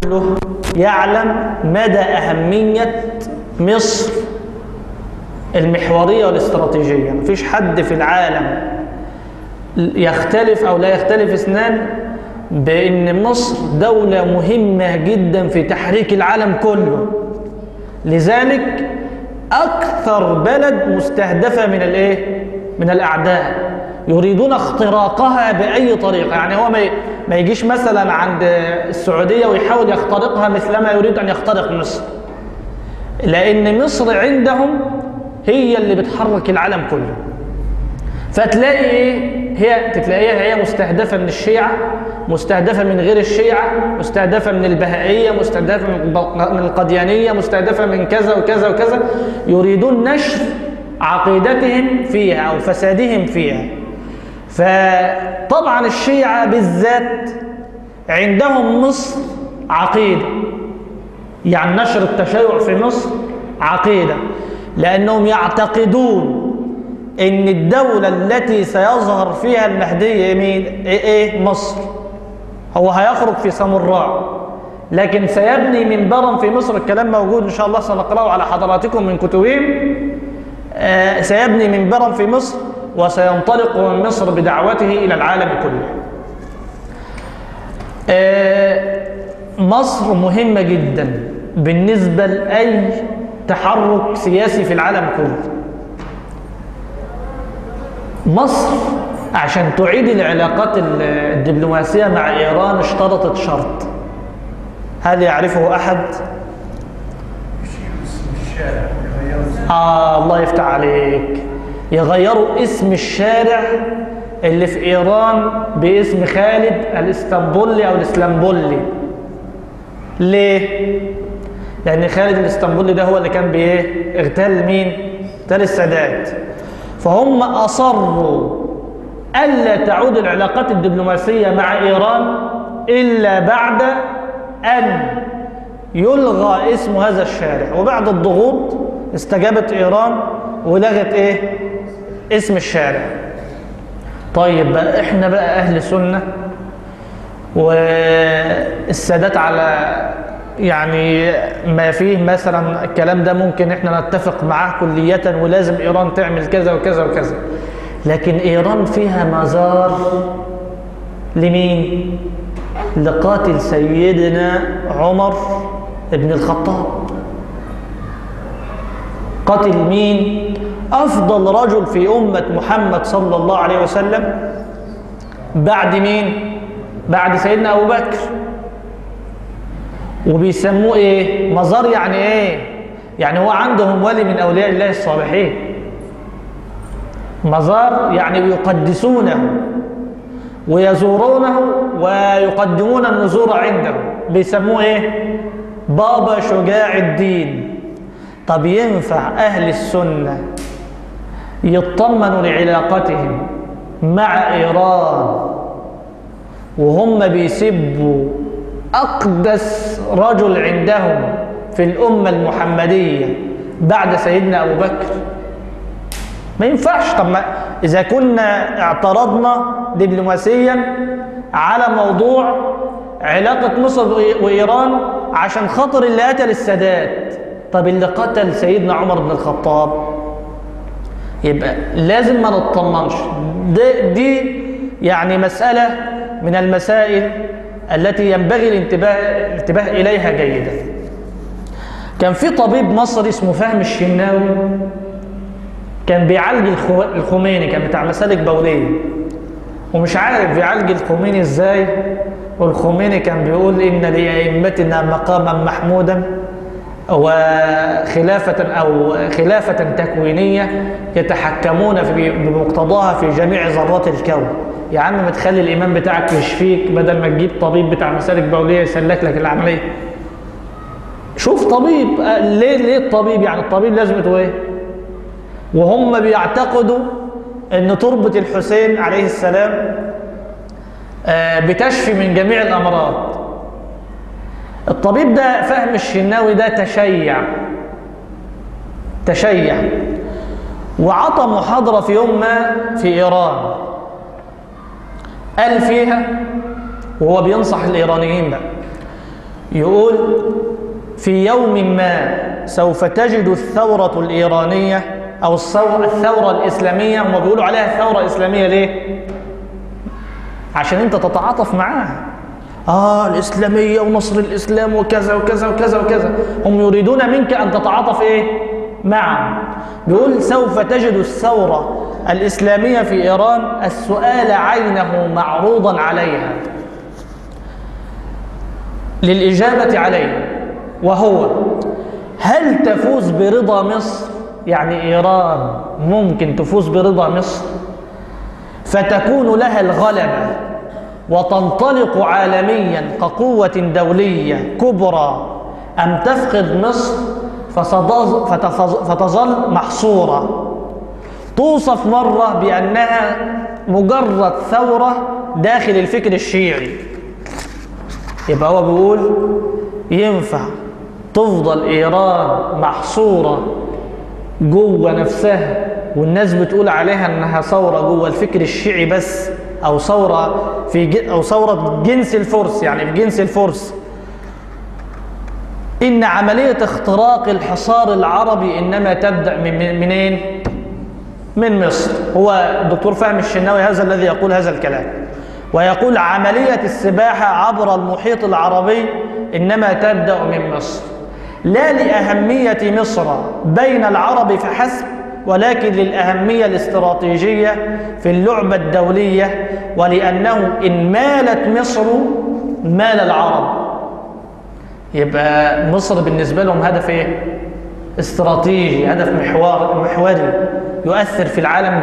كله يعلم مدى أهمية مصر المحورية والاستراتيجية. مفيش حد في العالم يختلف أو لا يختلف اثنان بأن مصر دولة مهمة جدا في تحريك العالم كله. لذلك أكثر بلد مستهدفة من الأعداء، يريدون اختراقها بأي طريقة. يعني هو ما يجيش مثلا عند السعودية ويحاول يخترقها مثلما يريد أن يخترق مصر، لأن مصر عندهم هي اللي بتحرك العالم كله. فتلاقي تلاقيها هي مستهدفة من الشيعة، مستهدفة من غير الشيعة، مستهدفة من البهائية، مستهدفة من القديانية، مستهدفة من كذا وكذا وكذا. يريدون نشر عقيدتهم فيها أو فسادهم فيها. فطبعا الشيعة بالذات عندهم مصر عقيدة، يعني نشر التشيع في مصر عقيدة، لأنهم يعتقدون إن الدولة التي سيظهر فيها المهدي مين؟ مصر. هو هيخرج في سامراء، لكن سيبني منبرا في مصر. الكلام موجود إن شاء الله سنقرأه على حضراتكم من كتبهم. سيبني منبرا في مصر وسينطلق من مصر بدعوته إلى العالم كله. مصر مهمة جدا بالنسبة لأي تحرك سياسي في العالم كله. مصر عشان تعيد العلاقات الدبلوماسية مع إيران اشترطت شرط، هل يعرفه أحد؟ الله يفتح عليك. يغيروا اسم الشارع اللي في إيران باسم خالد الإسطنبولي أو الإسلامبولي. ليه؟ لأن خالد الإسطنبولي ده هو اللي كان اغتال مين؟ اغتال السادات. فهم أصروا ألا تعود العلاقات الدبلوماسية مع إيران إلا بعد أن يلغى اسم هذا الشارع. وبعد الضغوط استجابت إيران ولغت اسم الشارع. طيب بقى احنا بقى أهل سنة والسادات على يعني ما فيه مثلا الكلام ده ممكن احنا نتفق معاه كلية ولازم إيران تعمل كذا وكذا وكذا، لكن إيران فيها مزار لمين؟ لقاتل سيدنا عمر بن الخطاب. قاتل مين؟ أفضل رجل في أمة محمد صلى الله عليه وسلم بعد مين؟ بعد سيدنا أبو بكر. وبيسموه مزار. يعني يعني هو عندهم ولي من أولياء الله الصالحين. مزار يعني يقدسونه ويزورونه ويقدمون النذور عنده. بيسموه بابا شجاع الدين. طب ينفع أهل السنة يطمنوا لعلاقتهم مع إيران وهم بيسبوا أقدس رجل عندهم في الأمة المحمدية بعد سيدنا أبو بكر؟ ما ينفعش. طب ما إذا كنا اعترضنا دبلوماسيا على موضوع علاقة مصر وإيران عشان خاطر اللي قتل السادات، طب اللي قتل سيدنا عمر بن الخطاب يبقى لازم ما نطمنش. دي يعني مسألة من المسائل التي ينبغي الانتباه إليها جيدا. كان في طبيب مصري اسمه فهم الشناوي، كان بيعالج الخميني، كان بتاع مسالك بولية، ومش عارف بيعالج الخميني ازاي. والخميني كان بيقول إن لأئمتنا مقاما محمودا خلافة تكوينية يتحكمون بمقتضاها في جميع ذرات الكون. يا عم ما تخلي الإمام بتاعك يشفيك بدل ما تجيب طبيب بتاع مسالك بولية يسلك لك العملية. شوف طبيب. ليه الطبيب؟ يعني الطبيب لازمته وهم بيعتقدوا أن تربة الحسين عليه السلام بتشفي من جميع الأمراض. الطبيب ده فهم الشناوي ده تشيع وعطى محاضرة في يوم ما في إيران، قال فيها وهو بينصح الإيرانيين بقى، يقول في يوم ما سوف تجد الثورة الإيرانية أو الثورة الإسلامية. هم بيقولوا عليها ثورة إسلامية ليه؟ عشان أنت تتعاطف معاها. الإسلامية ونصر الإسلام وكذا وكذا وكذا وكذا. هم يريدون منك أن تتعاطف إيه؟ معهم. بيقول سوف تجد الثورة الإسلامية في إيران السؤال عينه معروضا عليها للإجابة عليه، وهو هل تفوز برضا مصر؟ يعني إيران ممكن تفوز برضا مصر فتكون لها الغلبة وتنطلق عالميا كقوة دولية كبرى، أم تفقد مصر فتظل محصورة توصف مرة بأنها مجرد ثورة داخل الفكر الشيعي. يبقى هو بيقول ينفع تفضل إيران محصورة جوه نفسها والناس بتقول عليها انها ثوره جوه الفكر الشيعي بس، او ثوره جنس الفرس، يعني في جنس الفرس، ان عمليه اختراق الحصار العربي انما تبدا منين؟ من مصر. هو الدكتور فهمي الشناوي هذا الذي يقول هذا الكلام، ويقول عمليه السباحه عبر المحيط العربي انما تبدا من مصر، لا لأهمية مصر بين العرب فحسب، ولكن للأهمية الاستراتيجية في اللعبة الدولية، ولأنه إن مالت مصر مال العرب. يبقى مصر بالنسبة لهم هدف إيه؟ استراتيجي، هدف محوري يؤثر في العالم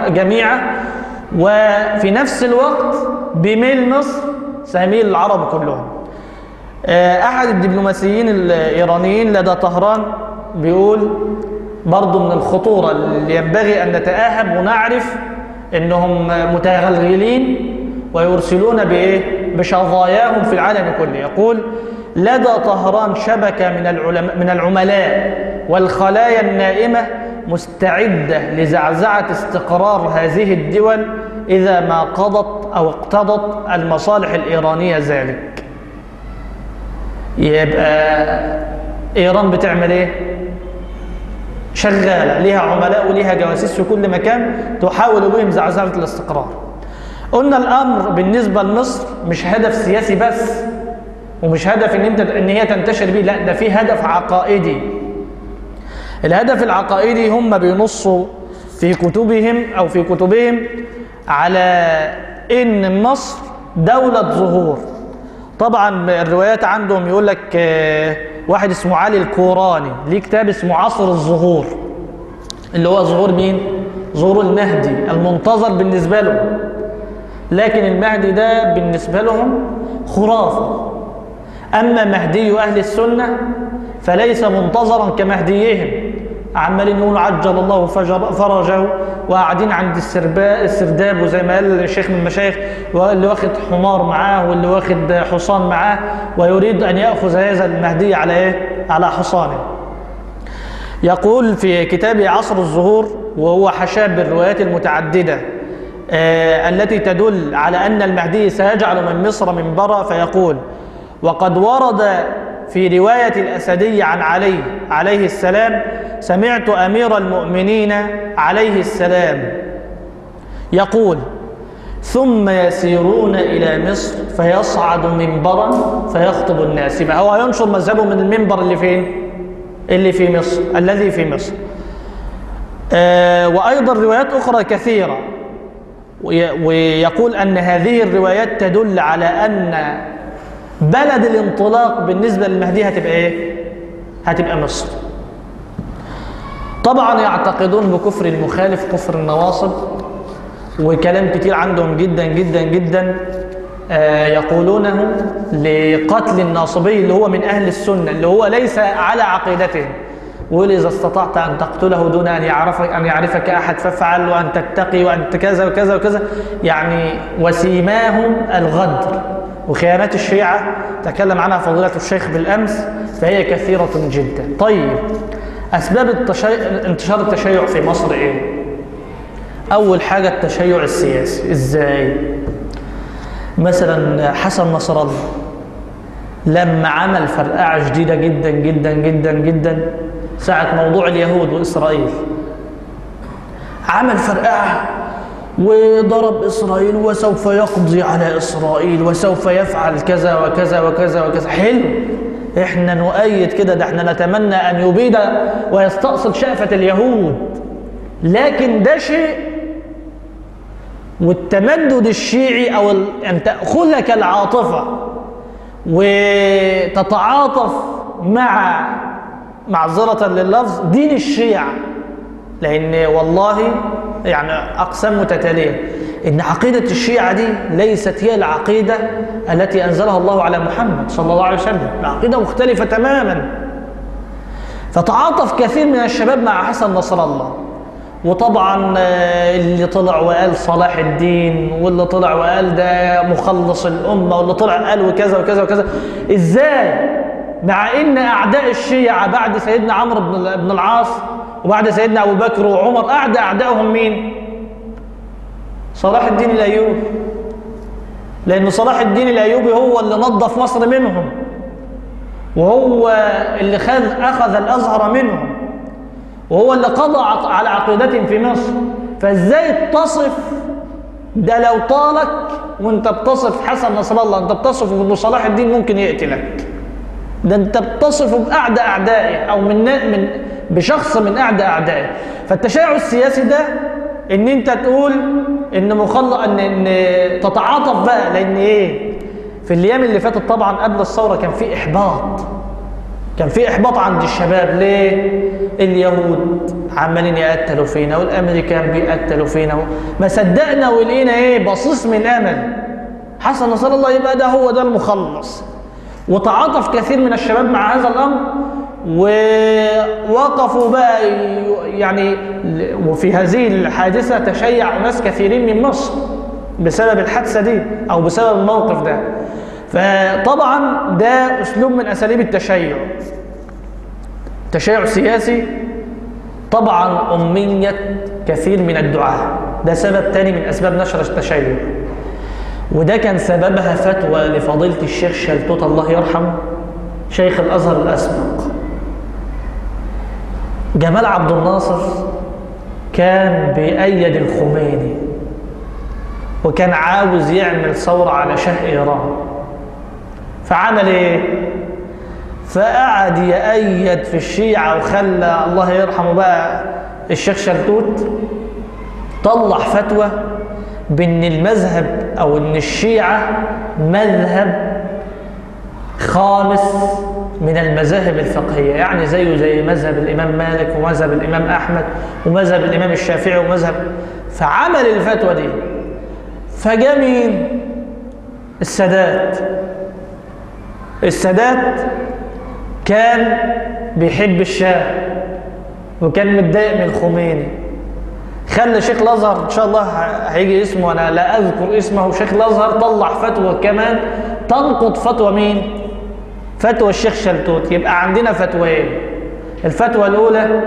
جميعا، وفي نفس الوقت بميل مصر سيميل العرب كلهم. أحد الدبلوماسيين الإيرانيين لدى طهران بيقول برضو من الخطورة اللي ينبغي أن نتأهب ونعرف أنهم متغلغلين ويرسلون بشظاياهم في العالم كله. يقول لدى طهران شبكة من العملاء والخلايا النائمة مستعدة لزعزعة استقرار هذه الدول إذا ما قضت أو اقتضت المصالح الإيرانية ذلك. يبقى إيران بتعمل إيه؟ شغالة، ليها عملاء وليها جواسيس في كل مكان تحاول بهم زعزعة الاستقرار. قلنا الأمر بالنسبة لمصر مش هدف سياسي بس، ومش هدف إن هي تنتشر بيه، لا، ده في هدف عقائدي. الهدف العقائدي هم بينصوا في كتبهم على إن مصر دولة ظهور. طبعا الروايات عندهم يقول لك واحد اسمه علي الكوراني ليه كتاب اسمه عصر الظهور، اللي هو ظهور مين؟ ظهور المهدي المنتظر بالنسبة لهم، لكن المهدي ده بالنسبة لهم خرافة. أما مهدي أهل السنة فليس منتظرا كمهديهم، عمالين يقولوا عجل الله فرجه، وقاعدين عند السرداب، وزي ما قال الشيخ من المشايخ، واللي واخد حمار معاه واللي واخد حصان معاه، ويريد أن يأخذ هذا المهدي على إيه؟ على حصانه. يقول في كتابه عصر الظهور، وهو حشاه بالروايات المتعددة التي تدل على أن المهدي سيجعل من مصر منبرا، فيقول وقد ورد في رواية الأسدي عن علي عليه السلام سمعت أمير المؤمنين عليه السلام يقول ثم يسيرون إلى مصر فيصعد منبرا فيخطب الناس. يبقى هو ينشر مذهبه من المنبر اللي فين؟ اللي في مصر، الذي في مصر. وأيضا روايات أخرى كثيرة، ويقول أن هذه الروايات تدل على أن بلد الانطلاق بالنسبة للمهدي هتبقى إيه؟ هتبقى مصر. طبعا يعتقدون بكفر المخالف، كفر النواصب، وكلام كتير عندهم جدا جدا جدا يقولونه لقتل الناصبي اللي هو من أهل السنة، اللي هو ليس على عقيدتهم. وقل إذا استطعت أن تقتله دون أن يعرفك أحد فافعل، وأن تتقي، وأن كذا وكذا وكذا، يعني وسيماهم الغدر وخيانات الشيعة تكلم عنها فضيلة الشيخ بالأمس، فهي كثيرة جدا. طيب، أسباب انتشار التشيع في مصر إيه؟ أول حاجة التشيع السياسي. إزاي؟ مثلا حسن نصر الله لما عمل فرقعة شديدة جدا جدا جدا جدا ساعة موضوع اليهود وإسرائيل. عمل فرقعة وضرب إسرائيل وسوف يقضي على إسرائيل وسوف يفعل كذا وكذا وكذا وكذا. حلو، إحنا نؤيد كده، ده إحنا نتمنى أن يبيد ويستأصل شأفة اليهود، لكن ده شيء. والتمدد الشيعي أو أن تأخذك العاطفة وتتعاطف مع، معذرة لللفظ، دين الشيعة، لأن والله يعني أقسام متتالية إن عقيدة الشيعة دي ليست هي العقيدة التي أنزلها الله على محمد صلى الله عليه وسلم، العقيدة مختلفة تماما. فتعاطف كثير من الشباب مع حسن نصر الله، وطبعا اللي طلع وقال صلاح الدين، واللي طلع وقال ده مخلص الأمة، واللي طلع قال وكذا وكذا وكذا. إزاي؟ مع إن أعداء الشيعة بعد سيدنا عمرو بن العاص وبعد سيدنا أبو بكر وعمر أعدائهم مين؟ صلاح الدين الأيوبي، لأن صلاح الدين الأيوبي هو اللي نظف مصر منهم، وهو اللي أخذ الأزهر منهم، وهو اللي قضى على عقيدتهم في مصر. فإزاي تصف ده؟ لو طالك وانت بتصف حسن نصر الله، انت بتصفه بأنه صلاح الدين ممكن يقتلك، ده انت بتصفه بأعدى أعدائه أو بشخص من أعدى أعدائه. فالتشيع السياسي ده ان انت تقول ان ان تتعاطف بقى، لان ايه؟ في الايام اللي فاتت طبعا قبل الثوره كان في احباط عند الشباب. ليه؟ اليهود عمالين يقتلوا فينا والامريكان بيقتلوا فينا، ما صدقنا ولقينا ايه؟ بصيص من امل حسن نصر الله يبقى ده هو ده المخلص. وتعاطف كثير من الشباب مع هذا الامر، ووقفوا بقى يعني. وفي هذه الحادثة تشيع ناس كثيرين من مصر بسبب الحادثة دي أو بسبب الموقف ده. فطبعا ده أسلوب من أساليب التشيع السياسي. طبعا أمية كثير من الدعاة، ده سبب تاني من أسباب نشر التشيع. وده كان سببها فتوى لفضيلة الشيخ شلتوت الله يرحمه، شيخ الأزهر الأسبق. جمال عبد الناصر كان بيأيد الخميني، وكان عاوز يعمل ثورة على شاه إيران. فعمل إيه؟ فقعد يأيد في الشيعة، وخلى الله يرحمه بقى الشيخ شلتوت طلع فتوى بأن المذهب أو أن الشيعة مذهب خامس من المذاهب الفقهية، يعني زيه زي مذهب الإمام مالك ومذهب الإمام أحمد ومذهب الإمام الشافعي ومذهب. فعمل الفتوى دي. فجاء مين؟ السادات كان بيحب الشاه وكان متضايق من الخميني. خلى شيخ الأزهر، إن شاء الله هيجي اسمه، أنا لا أذكر اسمه، شيخ الأزهر طلع فتوى كمان تنقض فتوى مين؟ فتوى الشيخ شلتوت. يبقى عندنا فتوين. الفتوى الأولى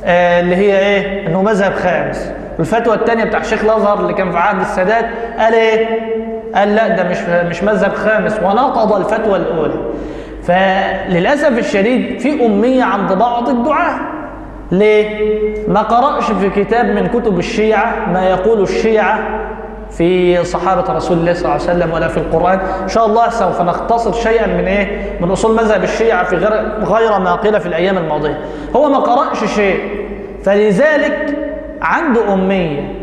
اللي هي إيه؟ إنه مذهب خامس. والفتوى الثانية بتاع الشيخ الأزهر اللي كان في عهد السادات قال إيه؟ قال لا، ده مش مذهب خامس، ونقض الفتوى الأولى. فللأسف الشديد في أمية عند بعض الدعاة. ليه؟ ما قرأش في كتاب من كتب الشيعة ما يقول الشيعة في صحابة رسول الله صلى الله عليه وسلم ولا في القرآن. إن شاء الله سوف نختصر شيئا من أصول مذهب الشيعة في غير ما قيل في الأيام الماضية. هو ما قرأش شيء، فلذلك عنده أمية،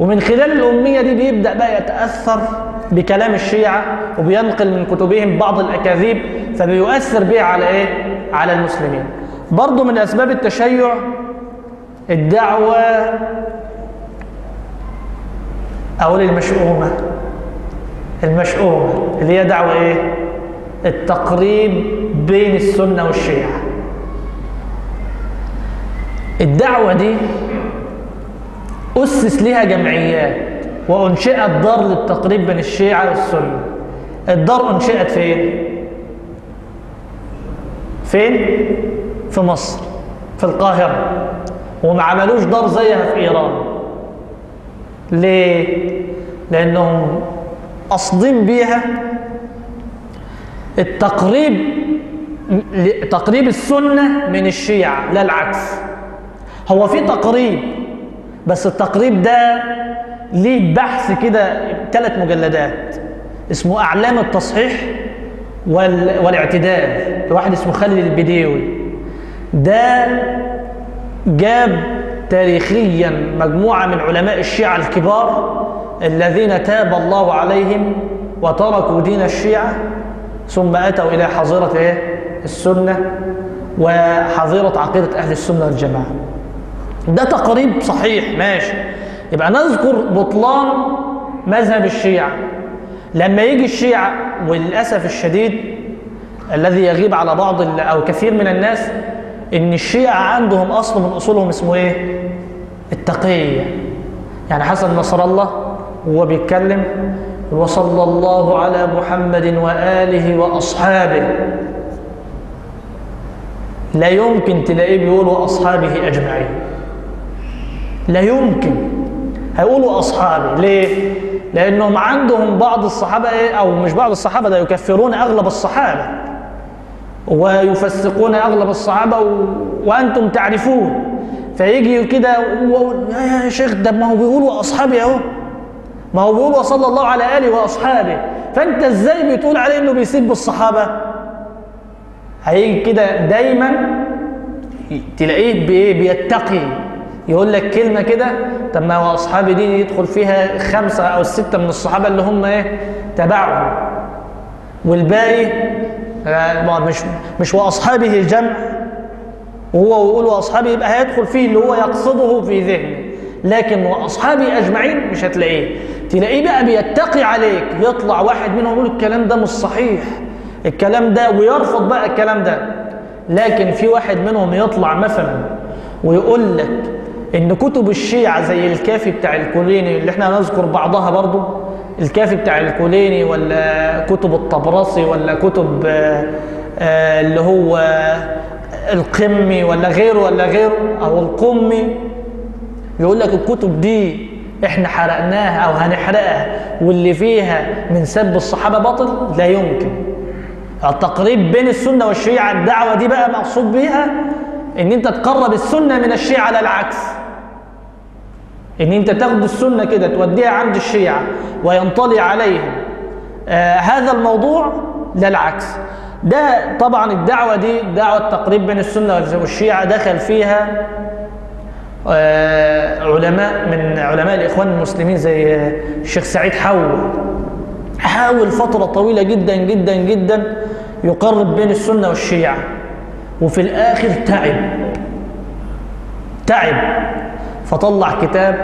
ومن خلال الأمية دي بيبدأ بقى يتأثر بكلام الشيعة وبينقل من كتبهم بعض الأكاذيب، فبيؤثر بها على إيه؟ على المسلمين. برضو من أسباب التشيع الدعوة أو المشؤومة اللي هي دعوة إيه؟ التقريب بين السنة والشيعة. الدعوة دي أسس لها جمعيات وأنشئت دار للتقريب بين الشيعة والسنة. الدار أنشئت فين؟ في مصر، في القاهرة، وما عملوش دار زيها في إيران. ليه؟ لأنهم قاصدين بيها تقريب السنة من الشيعة، لا العكس. هو في تقريب، بس التقريب ده ليه بحث كده 3 مجلدات اسمه أعلام التصحيح والاعتدال لواحد اسمه خالد البديوي. ده جاب تاريخيا مجموعة من علماء الشيعة الكبار الذين تاب الله عليهم وتركوا دين الشيعة ثم أتوا إلى حظيرة السنة وحظيرة عقيدة أهل السنة والجماعة. ده تقريب صحيح ماشي. يبقى نذكر بطلان مذهب الشيعة. لما يجي الشيعة، وللأسف الشديد الذي يغيب على بعض أو كثير من الناس، إن الشيعة عندهم أصل من أصولهم اسمه إيه؟ التقية. يعني حسن نصر الله وهو بيتكلم وصلى الله على محمد وآله وأصحابه، لا يمكن تلاقيه بيقول وأصحابه أجمعين، لا يمكن. هيقولوا أصحابه ليه؟ لأنهم عندهم بعض الصحابة أو مش بعض الصحابة، ده يكفرون أغلب الصحابة ويفسقون أغلب الصحابة وأنتم تعرفون. فيجي كده يا شيخ ده ما هو بيقولوا أصحابي أهو، ما هو بيقول وصلى الله على آله وأصحابه، فأنت إزاي بتقول عليه إنه بيسب الصحابة؟ هيجي كده دايما تلاقيه بيتقي، يقول لك كلمة كده، طب ما هو أصحابي دي يدخل فيها 5 أو 6 من الصحابة اللي هم تبعهم، والباقي مش وأصحابه جمع، وهو يقول وأصحابه يبقى هيدخل فيه اللي هو يقصده في ذهنه. لكن وأصحابي أجمعين مش هتلاقيه. تلاقيه بقى بيتقي عليك، يطلع واحد منهم يقول الكلام ده مش صحيح، الكلام ده، ويرفض بقى الكلام ده. لكن في واحد منهم يطلع مثلا ويقول لك إن كتب الشيعة زي الكافي بتاع الكوليني اللي احنا نذكر بعضها برضو، الكافي بتاع الكوليني ولا كتب الطبرسي ولا كتب اللي هو القمي ولا غيره أو القمي، يقول لك الكتب دي احنا حرقناها أو هنحرقها واللي فيها من سب الصحابة باطل. لا يمكن. التقريب بين السنة والشيعة، الدعوة دي بقى مقصود بيها ان انت تقرب السنة من الشيعة، لا العكس. ان انت تاخد السنة كده توديها عند الشيعة وينطلي عليهم هذا الموضوع، لا العكس. ده طبعا الدعوة دي دعوة تقريب بين السنة والشيعة دخل فيها علماء من علماء الإخوان المسلمين زي الشيخ سعيد حاول فترة طويلة جدا جدا جدا يقرب بين السنة والشيعة، وفي الآخر تعب فطلع كتاب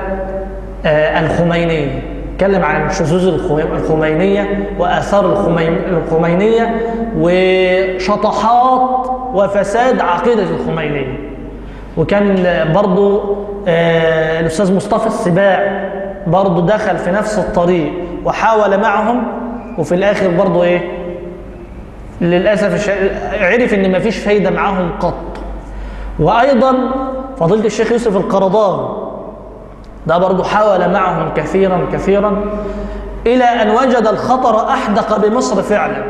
الخمينية، اتكلم عن شذوذ الخمينية وآثار الخمينية وشطحات وفساد عقيدة الخمينية. وكان برضو الأستاذ مصطفى السباع برضو دخل في نفس الطريق وحاول معهم، وفي الآخر برضو للأسف عرف إن مفيش فايدة معهم قط. وأيضا فضيلة الشيخ يوسف القرضاوي ده برضو حاول معهم كثيرا إلى أن وجد الخطر أحدق بمصر فعلا،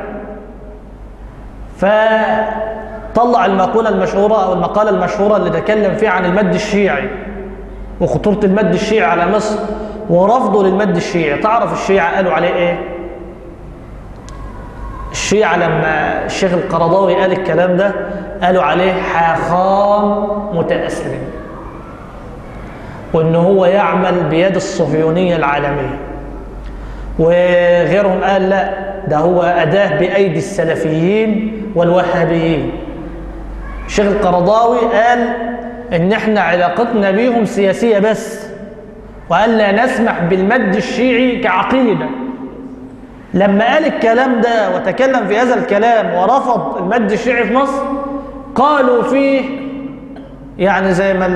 فطلع المقولة المشهورة أو المقالة المشهورة اللي تكلم فيها عن المد الشيعي وخطورة المد الشيعي على مصر ورفضه للمد الشيعي. تعرف الشيعة قالوا عليه إيه؟ الشيعة لما الشيخ القرضاوي قال الكلام ده قالوا عليه حاخام متأسلم، وإنه هو يعمل بيد الصهيونية العالمية. وغيرهم قال لا، ده هو أداة بأيدي السلفيين والوهابيين. الشيخ القرضاوي قال إن إحنا علاقتنا بيهم سياسية بس، وقال لا نسمح بالمد الشيعي كعقيدة. لما قال الكلام ده وتكلم في هذا الكلام ورفض المد الشيعي في مصر، قالوا فيه يعني زي ما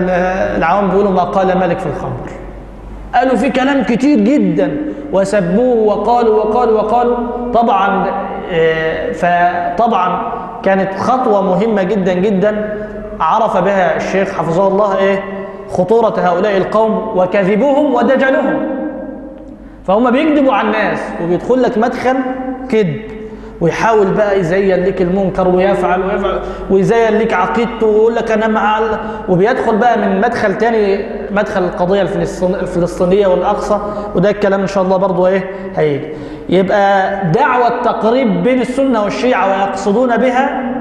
العوام بيقولوا ما قال ملك في الخمر، قالوا فيه كلام كتير جدا وسبوه وقالوا طبعا. فطبعا كانت خطوة مهمة جدا جدا عرف بها الشيخ حفظه الله خطورة هؤلاء القوم وكذبهم ودجلهم. فهم بيكذبوا على الناس وبيدخل لك مدخل كذب ويحاول بقى يزين لك المنكر ويفعل ويزين لك عقيدته ويقول لك انا مع وبيدخل بقى من مدخل تاني، مدخل القضيه الفلسطينيه والاقصى، وده الكلام ان شاء الله برضه ايه هيجي. يبقى دعوه تقريب بين السنه والشيعه، ويقصدون بها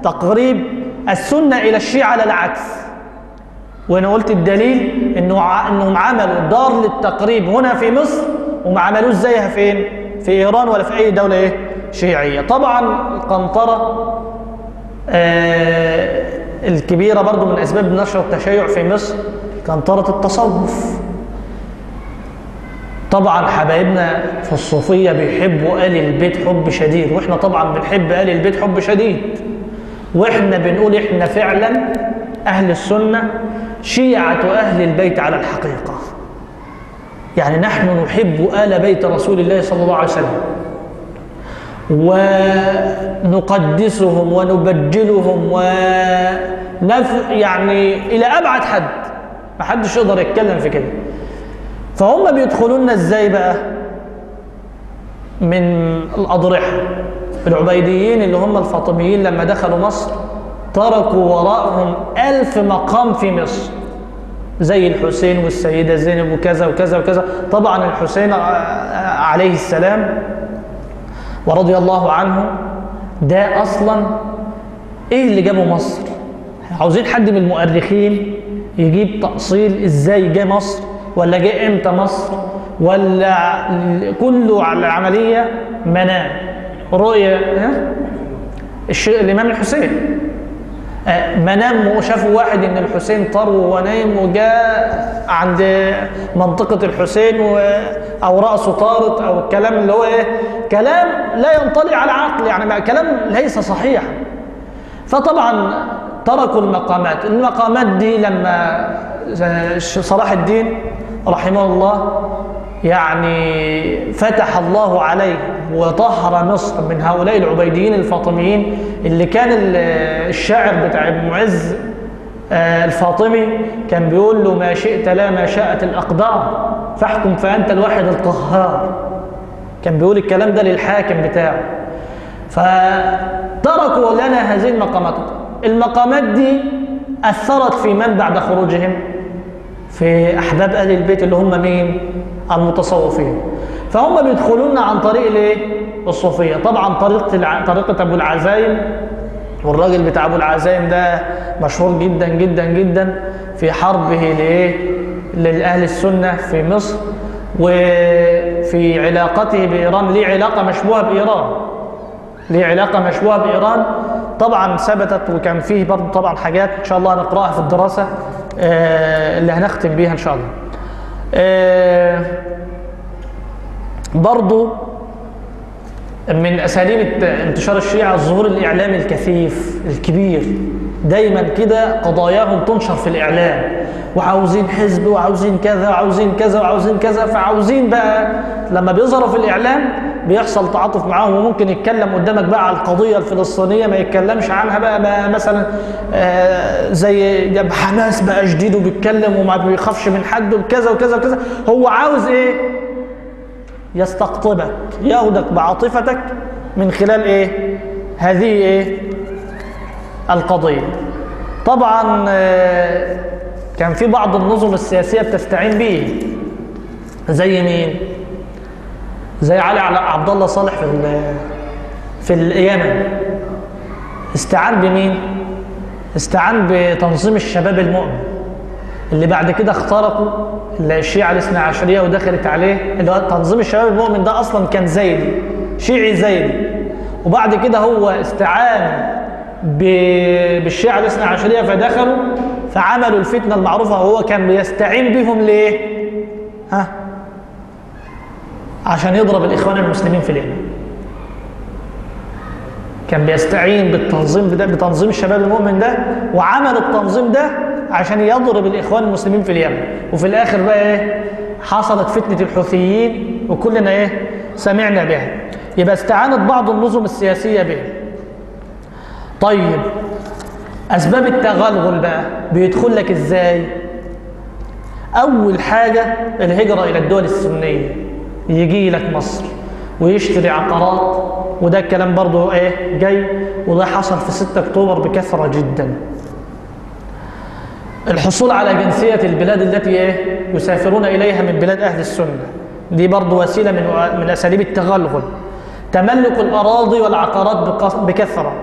تقريب السنه الى الشيعه لا العكس. وانا قلت الدليل انهم عملوا دار للتقريب هنا في مصر، وما عملوش زيها فين؟ في ايران ولا في اي دوله ايه شيعيه. طبعا القنطره الكبيره برضو من اسباب نشر التشيع في مصر قنطره التصوف. طبعا حبايبنا في الصوفيه بيحبوا آل البيت حب شديد، واحنا طبعا بنحب آل البيت حب شديد، واحنا بنقول احنا فعلا اهل السنه شيعه اهل البيت على الحقيقه. يعني نحن نحب آل بيت رسول الله صلى الله عليه وسلم، ونقدسهم ونبجلهم يعني إلى أبعد حد، ما حدش يقدر يتكلم في كده. فهم بيدخلوا لنا إزاي بقى؟ من الأضرحة. العبيديين اللي هم الفاطميين لما دخلوا مصر تركوا وراءهم 1000 مقام في مصر، زي الحسين والسيدة زينب وكذا وكذا وكذا. طبعا الحسين عليه السلام ورضي الله عنه ده أصلا إيه اللي جابه مصر؟ عاوزين حد من المؤرخين يجيب تأصيل إزاي جاء مصر، ولا جاء إمتى مصر، ولا كله على العملية منام رؤية الإمام الحسين منام وشافوا واحد ان الحسين طر ونايم، وجاء عند منطقة الحسين او رأسه طارت، او الكلام اللي هو ايه كلام لا ينطلي على عقل، يعني كلام ليس صحيح. فطبعا تركوا المقامات دي لما صلاح الدين رحمه الله يعني فتح الله عليه وطهر مصر من هؤلاء العبيديين الفاطميين، اللي كان الشاعر بتاع ابن معز الفاطمي كان بيقول له ما شئت لا ما شاءت الأقدار فاحكم فأنت الواحد القهار. كان بيقول الكلام ده للحاكم بتاعه. فتركوا لنا هذه المقامات دي أثرت في من بعد خروجهم؟ في أحباب آل البيت اللي هم مين؟ المتصوفين. فهم بيدخلون عن طريق الايه؟ الصوفيه. طبعا طريقه ابو العزايم، والراجل بتاع ابو العزايم ده مشهور جدا جدا جدا في حربه لايه؟ للاهل السنه في مصر، وفي علاقته بايران. ليه علاقه مشبوهه بايران، ليه علاقه مشبوهه بايران طبعا ثبتت، وكان فيه برضه طبعا حاجات ان شاء الله هنقراها في الدراسه اللي هنختم بيها ان شاء الله. برضو من أساليب انتشار الشيعة الظهور الإعلامي الكثيف الكبير. دايما كده قضاياهم تنشر في الإعلام، وعاوزين حزب وعاوزين كذا وعاوزين كذا وعاوزين كذا. فعاوزين بقى لما بيظهروا في الإعلام بيحصل تعاطف معاهم، وممكن يتكلم قدامك بقى على القضية الفلسطينية، ما يتكلمش عنها بقى مثلا زي حماس بقى جديد وبيتكلم وما بيخافش من حد وكذا وكذا وكذا. هو عاوز ايه؟ يستقطبك، ياخدك بعاطفتك من خلال ايه؟ هذه ايه؟ القضية. طبعا كان في بعض النظم السياسية بتستعين به، زي مين؟ زي علي عبد الله صالح في اليمن. استعان بمين؟ استعان بتنظيم الشباب المؤمن، اللي بعد كده اخترقوا الشيعة الاثنا عشرية ودخلت عليه. اللي هو تنظيم الشباب المؤمن ده اصلا كان زيدي، شيعي زيدي، وبعد كده هو استعان بالشيعة الاثنا عشرية فدخلوا فعملوا الفتنة المعروفة. وهو كان بيستعين بهم ليه؟ عشان يضرب الإخوان المسلمين في اليمن. كان بيستعين بالتنظيم ده، بتنظيم الشباب المؤمن ده، وعمل التنظيم ده عشان يضرب الإخوان المسلمين في اليمن. وفي الآخر بقى إيه؟ حصلت فتنة الحوثيين، وكلنا إيه؟ سمعنا بها. يبقى استعانت بعض النظم السياسية به. طيب أسباب التغلغل بقى بيدخل لك إزاي؟ أول حاجة الهجرة إلى الدول السنية. يجي لك مصر ويشتري عقارات وده الكلام برضه جاي، وده حصل في 6 أكتوبر بكثرة جدا. الحصول على جنسية البلاد التي يسافرون إليها من بلاد أهل السنة، دي برضه وسيلة من أساليب التغلغل. تملك الأراضي والعقارات بكثرة.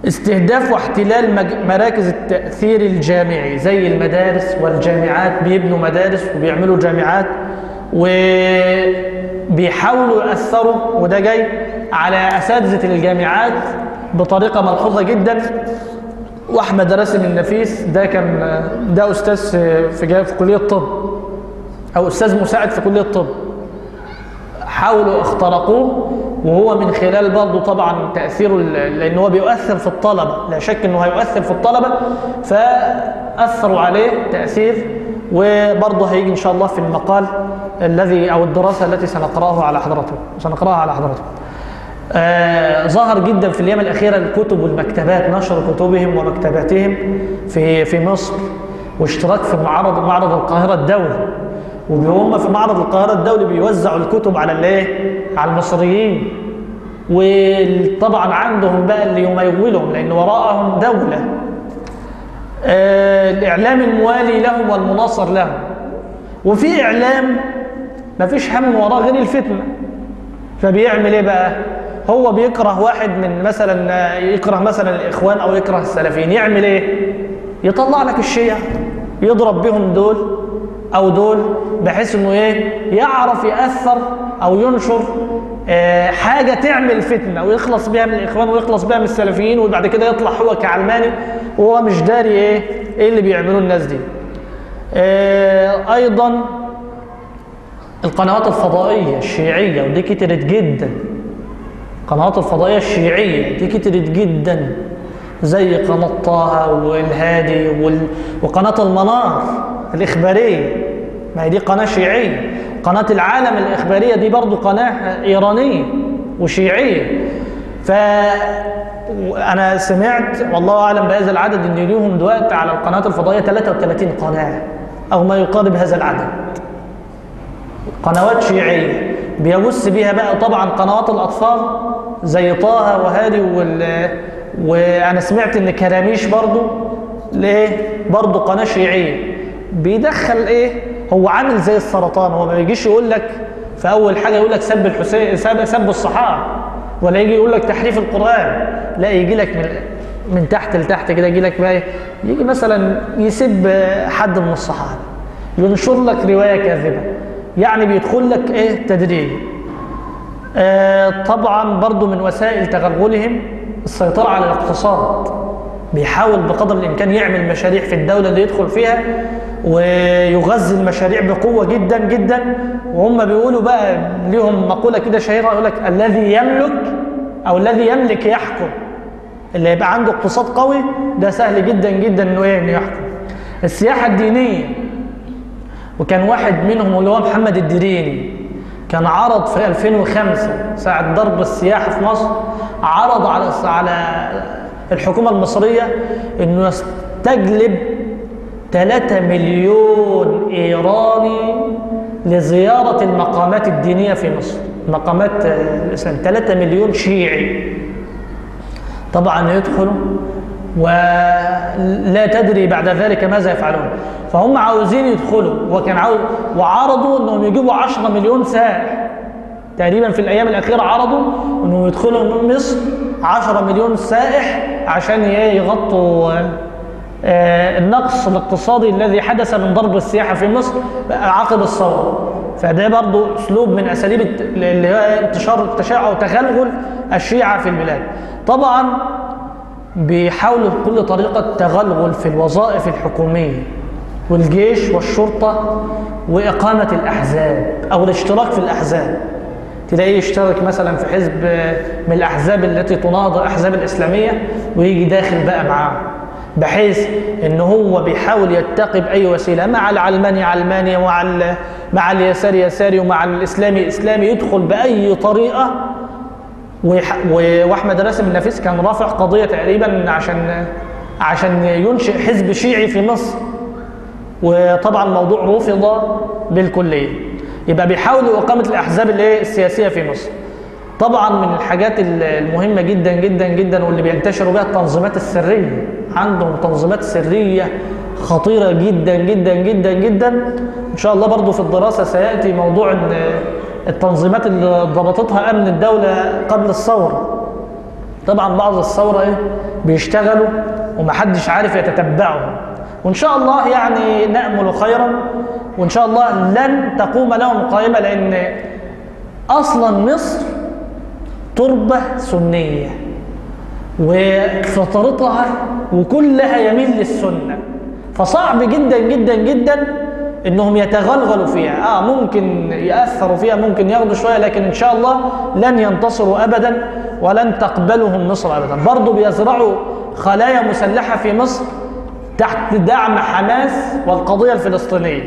استهداف واحتلال مراكز التأثير الجامعي زي المدارس والجامعات، بيبنوا مدارس وبيعملوا جامعات وبيحاولوا يأثروا، وده جاي على أساتذة الجامعات بطريقة ملحوظة جدا. وأحمد راسم النفيس ده أستاذ في كلية الطب، أو أستاذ مساعد في كلية الطب، حاولوا اخترقوه، وهو من خلال برضه طبعا تأثيره، لأنه هو بيؤثر في الطلبة، لا شك أنه هيؤثر في الطلبة، فأثروا عليه تأثير. وبرضه هيجي إن شاء الله في المقال أو الدراسة التي سنقرأها على حضراتكم. ظهر جدا في الأيام الأخيرة الكتب والمكتبات، نشر كتبهم ومكتباتهم في مصر، واشتراك في معرض القاهرة الدولي، وهم في معرض القاهرة الدولي بيوزعوا الكتب على المصريين، وطبعا عندهم بقى اللي يمولهم لأن وراءهم دولة. الإعلام الموالي لهم والمناصر لهم، وفي إعلام ما فيش هم وراه غير الفتنة، فبيعمل إيه بقى؟ هو بيكره واحد من مثلا، يكره مثلا الإخوان أو يكره السلفيين، يعمل إيه؟ يطلع لك الشيعة يضرب بهم دول أو دول، بحيث إنه يعرف يأثر أو ينشر حاجة تعمل فتنة ويخلص بيها من الإخوان ويخلص بيها من السلفيين، وبعد كده يطلع هو كعلماني وهو مش داري إيه اللي بيعملوه الناس دي. أيضا القنوات الفضائية الشيعية، ودي كترت جدا. القنوات الفضائية الشيعية دي كترت جدا، زي قناة طه والهادي وقناة المنار الإخبارية، ما هي دي قناة شيعية. قناة العالم الإخبارية دي برضو قناة إيرانية وشيعية. فأنا سمعت والله أعلم بهذا العدد إن ليهم دلوقتي على القنوات الفضائية 33 قناة أو ما يقارب هذا العدد، قنوات شيعية بيبث بيها بقى طبعا قنوات الأطفال زي طه وهادي وأنا سمعت إن كراميش برضو قناة شيعية. بيدخل هو عامل زي السرطان، هو ما بيجيش يقول لك في أول حاجة يقول لك سب الحسين، سب الصحابة، ولا يجي يقول لك تحريف القرآن، لا يجي لك من تحت لتحت كده، يجي لك بقى يجي مثلا يسب حد من الصحابة، ينشر لك رواية كاذبة، يعني بيدخل لك تدريجي. طبعا برضو من وسائل تغلغلهم السيطرة على الاقتصاد، بيحاول بقدر الإمكان يعمل مشاريع في الدولة اللي يدخل فيها ويغذي المشاريع بقوة جدا جدا. وهم بيقولوا بقى ليهم مقولة كده شهيرة، يقول لك الذي يملك أو الذي يملك يحكم. اللي يبقى عنده اقتصاد قوي ده سهل جدا جدا إنه يحكم. السياحة الدينية، وكان واحد منهم اللي هو محمد الدريني كان عرض في 2005 ساعة ضرب السياحة في مصر، عرض على الحكومة المصرية إنه يستجلب 3 مليون إيراني لزيارة المقامات الدينية في مصر، مقامات الإسلام، 3 مليون شيعي طبعا يدخلوا ولا تدري بعد ذلك ماذا يفعلون. فهم عاوزين يدخلوا، وعرضوا انهم يجيبوا 10 مليون سائح تقريبا في الايام الاخيره، عرضوا انهم يدخلوا من مصر 10 مليون سائح عشان يغطوا النقص الاقتصادي الذي حدث من ضرب السياحه في مصر عقب الثوره. فده برضو اسلوب من اساليب اللي هي انتشار التشيع او تغلغل الشيعه في البلاد. طبعا بيحاولوا بكل طريقه تغلغل في الوظائف الحكوميه والجيش والشرطه واقامه الاحزاب او الاشتراك في الاحزاب. تلاقيه يشترك مثلا في حزب من الاحزاب التي تناظر الاحزاب الاسلاميه ويجي داخل بقى معاهم، بحيث ان هو بيحاول يتقي باي وسيله، مع العلماني علماني مع اليساري يساري ومع الاسلامي اسلامي، يدخل باي طريقه. واحمد راسم النفيس كان رافع قضيه تقريبا عشان ينشئ حزب شيعي في مصر، وطبعا الموضوع رفض بالكليه. يبقى بيحاولوا اقامه الاحزاب السياسيه في مصر. طبعا من الحاجات المهمة جدا جدا جدا واللي بينتشروا بها التنظيمات السرية. عندهم تنظيمات سرية خطيرة جدا جدا جدا جدا. إن شاء الله برضو في الدراسة سيأتي موضوع إن التنظيمات اللي ضبطتها أمن الدولة قبل الثورة. طبعا بعض الثورة بيشتغلوا ومحدش عارف يتتبعهم، وإن شاء الله يعني نأمل خيرا، وإن شاء الله لن تقوم لهم قائمة، لأن أصلا مصر تربة سنية وفطرتها وكلها يميل للسنة، فصعب جدا جدا جدا انهم يتغلغلوا فيها. ممكن يأثروا فيها، ممكن ياخدوا شوية، لكن ان شاء الله لن ينتصروا ابدا ولن تقبلهم مصر ابدا. برضو بيزرعوا خلايا مسلحة في مصر تحت دعم حماس والقضية الفلسطينية.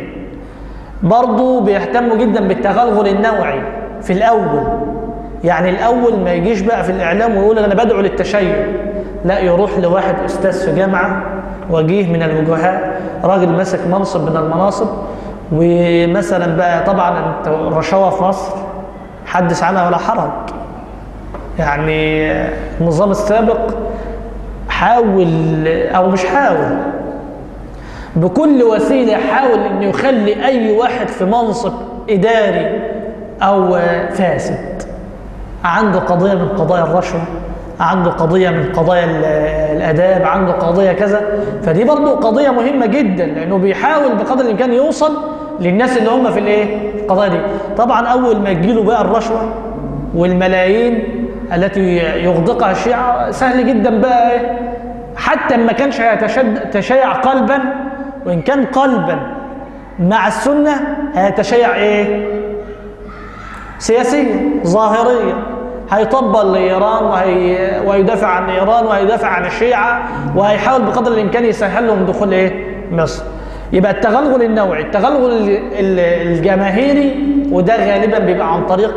برضو بيهتموا جدا بالتغلغل النوعي في الاول، يعني الاول ما يجيش بقى في الاعلام ويقول انا بدعو للتشيع، لا، يروح لواحد استاذ في جامعه وجيه من الوجهاء، راجل ماسك منصب من المناصب، ومثلا بقى طبعا الرشاوى في مصر حدث عنها ولا حرج. يعني النظام السابق حاول او مش حاول، بكل وسيله حاول انه يخلي اي واحد في منصب اداري او فاسد عنده قضية من قضايا الرشوة، عنده قضية من قضايا الآداب، عنده قضية كذا. فدي برضو قضية مهمة جدا، لأنه بيحاول بقدر الإمكان يوصل للناس اللي هم في القضايا دي. طبعا أول ما تجيله بقى الرشوة والملايين التي يغدقها الشيعة، سهل جدا بقى حتى ما كانش هيتشيع قلبا، وإن كان قلبا مع السنة هيتشيع سياسية ظاهرية، هيطبل لإيران ويدافع عن إيران ويدافع عن الشيعة، وهيحاول بقدر الإمكان يسهل لهم دخول مصر. يبقى التغلغل النوعي، التغلغل الجماهيري، وده غالبا بيبقى عن طريق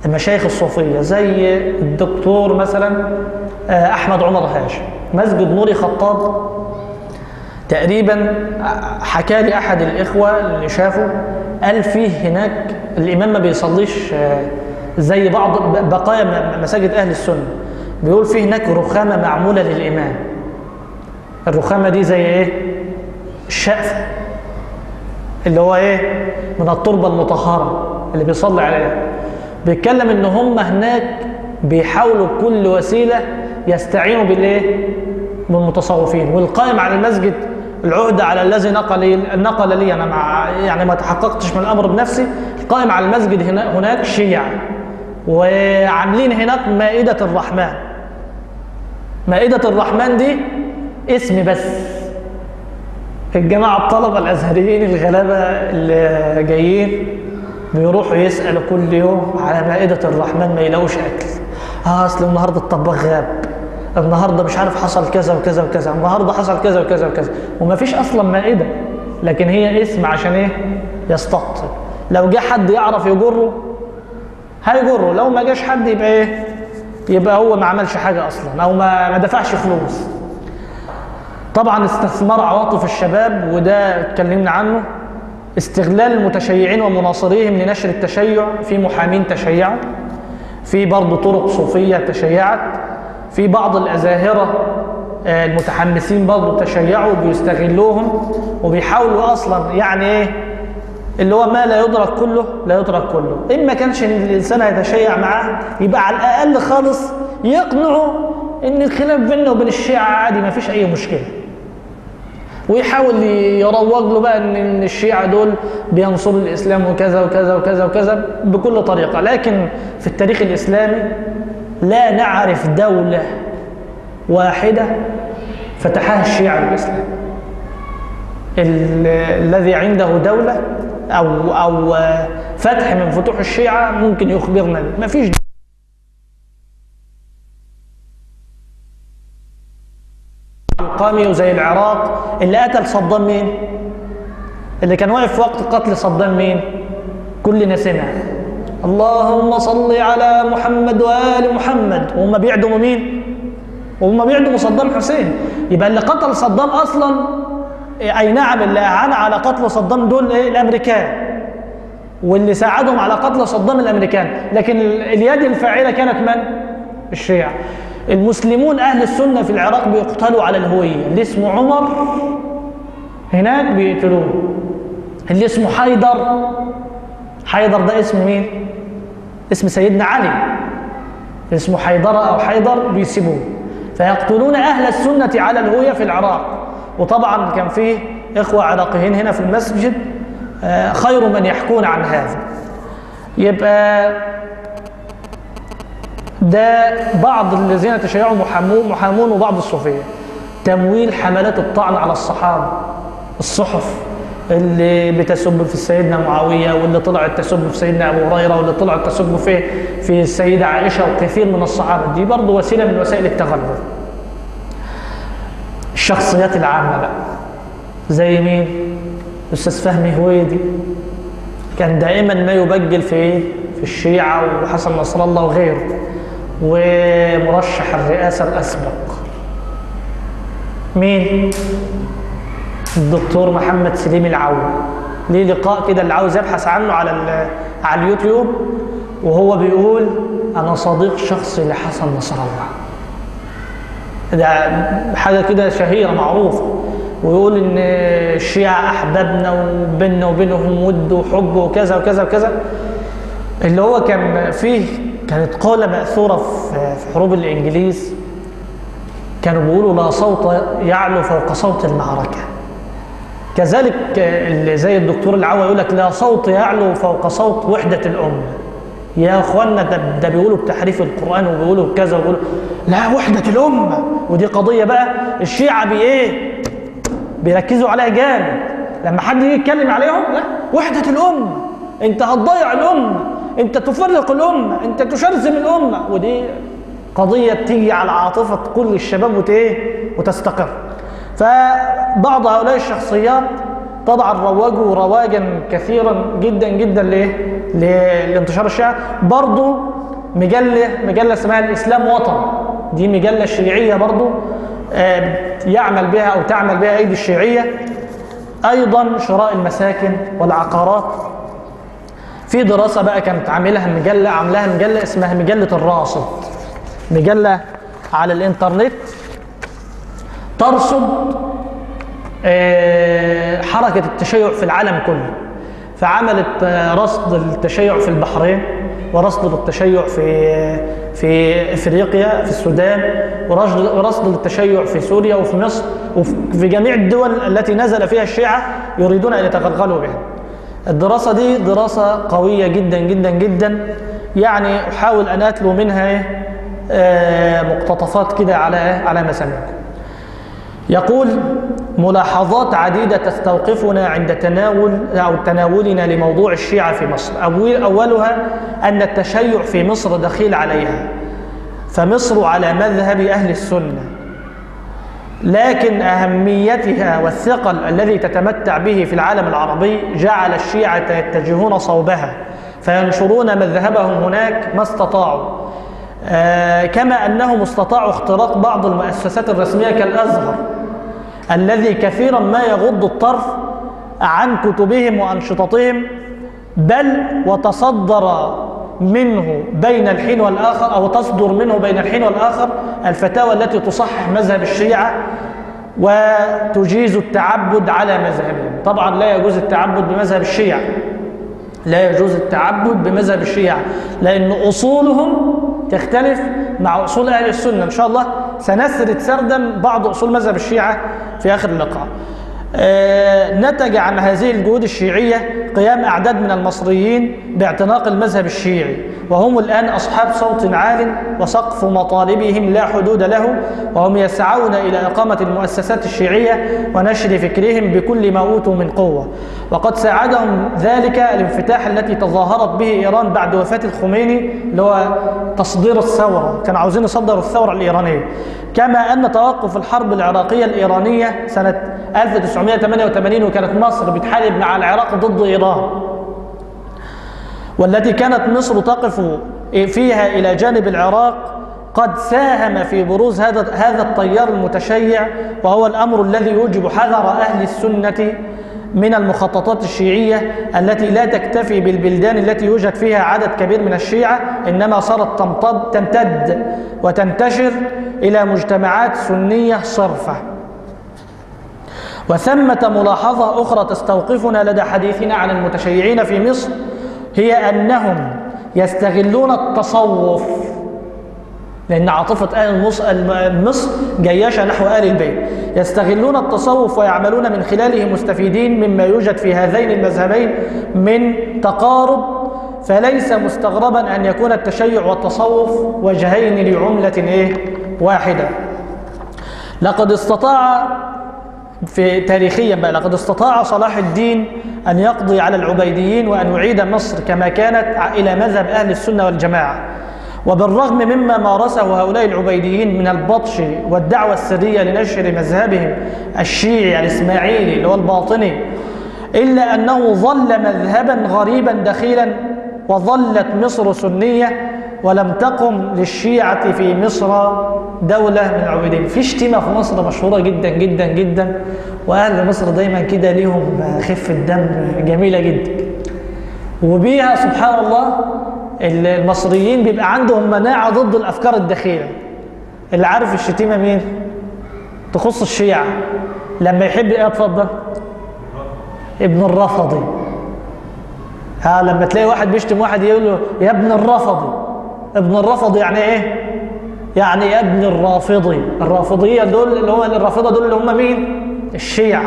المشايخ الصوفية زي الدكتور مثلا أحمد عمر هاشم. مسجد نوري خطاب تقريبا حكى لي أحد الإخوة اللي شافوا، قال فيه هناك الإمام ما بيصليش زي بعض بقايا مساجد أهل السنة، بيقول فيه هناك رخامة معمولة للإمام. الرخامة دي زي الشقفة اللي هو من التربة المطهرة اللي بيصلي عليها. بيتكلم إن هم هناك بيحاولوا بكل وسيلة يستعينوا بالمتصوفين. والقائم على المسجد العهدة على الذي نقل لي أنا يعني ما تحققتش من الأمر بنفسي، القائم على المسجد هناك شيعة، وعاملين هناك مائدة الرحمن. مائدة الرحمن دي اسم بس. الجماعة الطلبة الأزهريين الغلابة اللي جايين بيروحوا يسألوا كل يوم على مائدة الرحمن، ما يلاقوش أكل. أصل النهاردة الطباخ غاب، النهارده مش عارف حصل كذا وكذا وكذا، النهارده حصل كذا وكذا وكذا، وما فيش اصلا مائده، لكن هي اسم عشان يستقطب. لو جه حد يعرف يجره هيجره، لو ما جاش حد يبقى هو ما عملش حاجه اصلا، او ما دفعش فلوس. طبعا استثمار عواطف الشباب، وده اتكلمنا عنه. استغلال المتشيعين ومناصريهم لنشر التشيع، في محامين تشيعوا، في برضه طرق صوفيه تشيعت، في بعض الأزاهرة المتحمسين برضه تشيعوا، بيستغلوهم وبيحاولوا أصلا يعني اللي هو ما لا يدرك كله لا يترك كله. إما كانش الإنسان هيتشيع معاه، يبقى على الأقل خالص يقنعوا إن الخلاف بينه وبين الشيعة عادي، ما فيش أي مشكلة، ويحاول يروج له بقى إن الشيعة دول بينصروا الإسلام وكذا وكذا وكذا وكذا بكل طريقة. لكن في التاريخ الإسلامي لا نعرف دولة واحدة فتحها الشيعة الإسلام. الذي عنده دولة أو فتح من فتوح الشيعة ممكن يخبرنا به. ما فيش قامي زي العراق اللي قتل صدام مين؟ اللي كان واقف في وقت قتل صدام مين؟ كلنا سمع اللهم صل على محمد وآل محمد، وهم بيعدموا مين؟ وهم بيعدموا صدام حسين. يبقى اللي قتل صدام أصلا أي نعم اللي أعان على قتل صدام دول الأمريكان، واللي ساعدهم على قتل صدام الأمريكان، لكن اليد الفاعلة كانت من؟ الشيعة. المسلمون أهل السنة في العراق بيقتلوا على الهوية، اللي اسمه عمر هناك بيقتلوه، اللي اسمه حيدر ده اسم مين؟ اسم سيدنا علي، اسمه حيدرة أو حيدر بيسيبوه، فيقتلون أهل السنة على الهوية في العراق. وطبعا كان فيه إخوة عراقيين هنا في المسجد خير من يحكون عن هذا. يبقى ده بعض الذين تشيعوا محامون وبعض الصوفية. تمويل حملات الطعن على الصحابة، الصحف اللي بتسب في سيدنا معاوية، واللي طلعت تسب في سيدنا أبو هريرة، واللي طلعت تسب في السيدة عائشة وكثير من الصحابة، دي برضه وسيلة من وسائل التغلب. الشخصيات العامة بقى زي مين؟ الأستاذ فهمي هويدي كان دائما ما يبجل في الشيعة وحسن نصر الله وغيره، ومرشح الرئاسة الأسبق مين؟ الدكتور محمد سليم العو. ليه لقاء كده اللي عاوز يبحث عنه على اليوتيوب، وهو بيقول أنا صديق شخصي لحسن نصر الله. ده حاجة كده شهيرة معروفة، ويقول إن الشيعة أحبابنا وبيننا وبينهم ود وحب وكذا وكذا وكذا. اللي هو كان فيه كانت قولة مأثورة في حروب الإنجليز، كانوا بيقولوا لا صوت يعلو فوق صوت المعركة. كذلك اللي زي الدكتور العوا يقول لك لا صوت يعلو فوق صوت وحدة الأمة. يا أخوانا ده بيقولوا بتحريف القرآن وبيقولوا بكذا وبيقولوا لا وحدة الأمة، ودي قضية بقى الشيعة بيركزوا عليها جامد. لما حد يجي يتكلم عليهم لا وحدة الأمة، أنت هتضيع الأمة، أنت تفرق الأمة، أنت تشرذم الأمة، ودي قضية تيجي على عاطفة كل الشباب وتستقر. فبعض هؤلاء الشخصيات طبعا روجوا رواجا كثيرا جدا جدا لانتشار الشيعة. برضو مجلة اسمها الإسلام وطن، دي مجلة شيعية برضو يعمل بها أو تعمل بها أيدي الشيعية. أيضا شراء المساكن والعقارات. في دراسة بقى كانت عاملاها مجلة اسمها مجلة الراصد، مجلة على الإنترنت ترصد حركة التشيع في العالم كله. فعملت رصد التشيع في البحرين، ورصد التشيع في افريقيا في السودان، ورصد التشيع في سوريا وفي مصر وفي جميع الدول التي نزل فيها الشيعة يريدون ان يتغلغلوا بها. الدراسة دي دراسة قوية جدا جدا جدا، يعني احاول ان اتلو منها مقتطفات كده على مسامعكم. يقول ملاحظات عديدة تستوقفنا عند تناولنا لموضوع الشيعة في مصر. أولها أن التشيع في مصر دخيل عليها، فمصر على مذهب أهل السنة، لكن أهميتها والثقل الذي تتمتع به في العالم العربي جعل الشيعة يتجهون صوبها فينشرون مذهبهم هناك ما استطاعوا، كما أنهم استطاعوا اختراق بعض المؤسسات الرسمية كالأزهر الذي كثيرا ما يغض الطرف عن كتبهم وأنشطتهم، بل وتصدر منه بين الحين والآخر أو تصدر منه بين الحين والآخر الفتاوى التي تصحح مذهب الشيعة وتجيز التعبد على مذهبهم. طبعا لا يجوز التعبد بمذهب الشيعة، لا يجوز التعبد بمذهب الشيعة، لأن أصولهم تختلف مع أصول أهل السنة. إن شاء الله سنسرد سردا بعض أصول مذهب الشيعة في آخر اللقاء. نتج عن هذه الجهود الشيعية قيام أعداد من المصريين باعتناق المذهب الشيعي، وهم الآن أصحاب صوت عال وسقف مطالبهم لا حدود له، وهم يسعون إلى إقامة المؤسسات الشيعية ونشر فكرهم بكل ما أوتوا من قوة. وقد ساعدهم ذلك الانفتاح التي تظاهرت به إيران بعد وفاة الخميني، اللي هو تصدير الثورة، كانوا عاوزين يصدروا الثورة الإيرانية. كما أن توقف الحرب العراقية الإيرانية سنة 1988، وكانت مصر بتحارب مع العراق ضد إيران، والتي كانت مصر تقف فيها إلى جانب العراق، قد ساهم في بروز هذا التيار المتشيع، وهو الأمر الذي يوجب حذر أهل السنة من المخططات الشيعية التي لا تكتفي بالبلدان التي يوجد فيها عدد كبير من الشيعة، إنما صارت تمتد وتنتشر إلى مجتمعات سنية صرفة. وثمة ملاحظة أخرى تستوقفنا لدى حديثنا عن المتشيعين في مصر، هي أنهم يستغلون التصوف، لأن عاطفة أهل مصر جياشة نحو آل البيت، يستغلون التصوف ويعملون من خلاله مستفيدين مما يوجد في هذين المذهبين من تقارب، فليس مستغربا أن يكون التشيع والتصوف وجهين لعملة واحدة. لقد استطاع تاريخيا بقى، لقد استطاع صلاح الدين أن يقضي على العبيديين وأن يعيد مصر كما كانت إلى مذهب أهل السنة والجماعة، وبالرغم مما مارسه هؤلاء العبيديين من البطش والدعوة السرية لنشر مذهبهم الشيعي الإسماعيلي اللي هو الباطني، إلا أنه ظل مذهبا غريبا دخيلا، وظلت مصر سنية، ولم تقم للشيعة في مصر دولة من العبيديين. في شتيمة في مصر مشهورة جدا جدا جدا، وأهل مصر دايما كده ليهم خفة دم جميلة جدا، وبيها سبحان الله المصريين بيبقى عندهم مناعة ضد الأفكار الدخيلة. اللي عارف الشتيمة مين؟ تخص الشيعة. لما يحب ايه اتفضل؟ ابن الرافضي. لما تلاقي واحد بيشتم واحد يقول له يا ابن الرافضي. ابن الرافضي يعني ايه؟ يعني يا ابن الرافضي. الرافضية دول اللي هو الرافضة دول اللي هم مين؟ الشيعة.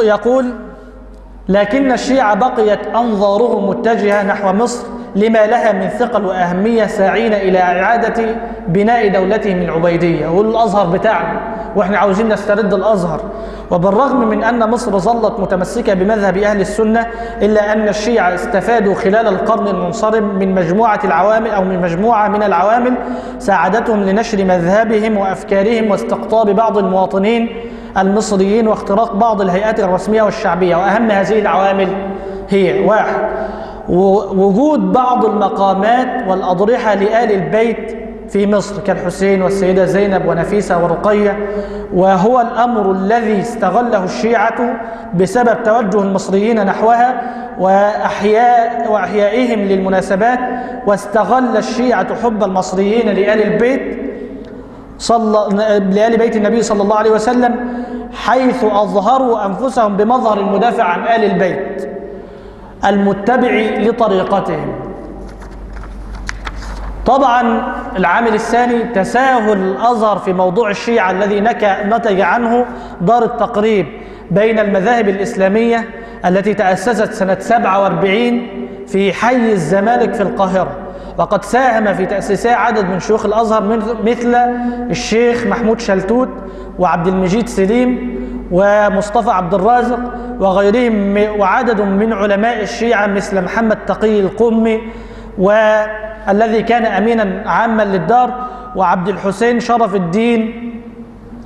يقول لكن الشيعة بقيت أنظارهم متجهة نحو مصر لما لها من ثقل وأهمية، ساعين إلى إعادة بناء دولتهم العبيدية. يقول الأزهر بتاعنا وإحنا عاوزين نسترد الأزهر. وبالرغم من أن مصر ظلت متمسكة بمذهب أهل السنة، إلا أن الشيعة استفادوا خلال القرن المنصرم من مجموعة العوامل أو من مجموعة من العوامل ساعدتهم لنشر مذهبهم وأفكارهم واستقطاب بعض المواطنين المصريين واختراق بعض الهيئات الرسمية والشعبية. وأهم هذه العوامل هي: 1. وجود بعض المقامات والأضرحة لآل البيت في مصر كالحسين والسيدة زينب ونفيسة ورقية، وهو الأمر الذي استغله الشيعة بسبب توجه المصريين نحوها وأحيائهم للمناسبات. واستغل الشيعة حب المصريين لآل بيت النبي صلى الله عليه وسلم، حيث أظهروا أنفسهم بمظهر المدافع عن آل البيت المتبع لطريقتهم. طبعا العامل الثاني تساهل الأزهر في موضوع الشيعة الذي نتج عنه دار التقريب بين المذاهب الإسلامية التي تأسست سنة 47 في حي الزمالك في القاهرة، وقد ساهم في تأسيسها عدد من شيوخ الأزهر مثل الشيخ محمود شلتوت وعبد المجيد سليم ومصطفى عبد الرازق وغيرهم، وعدد من علماء الشيعة مثل محمد تقي القمي والذي كان أمينا عاما للدار، وعبد الحسين شرف الدين،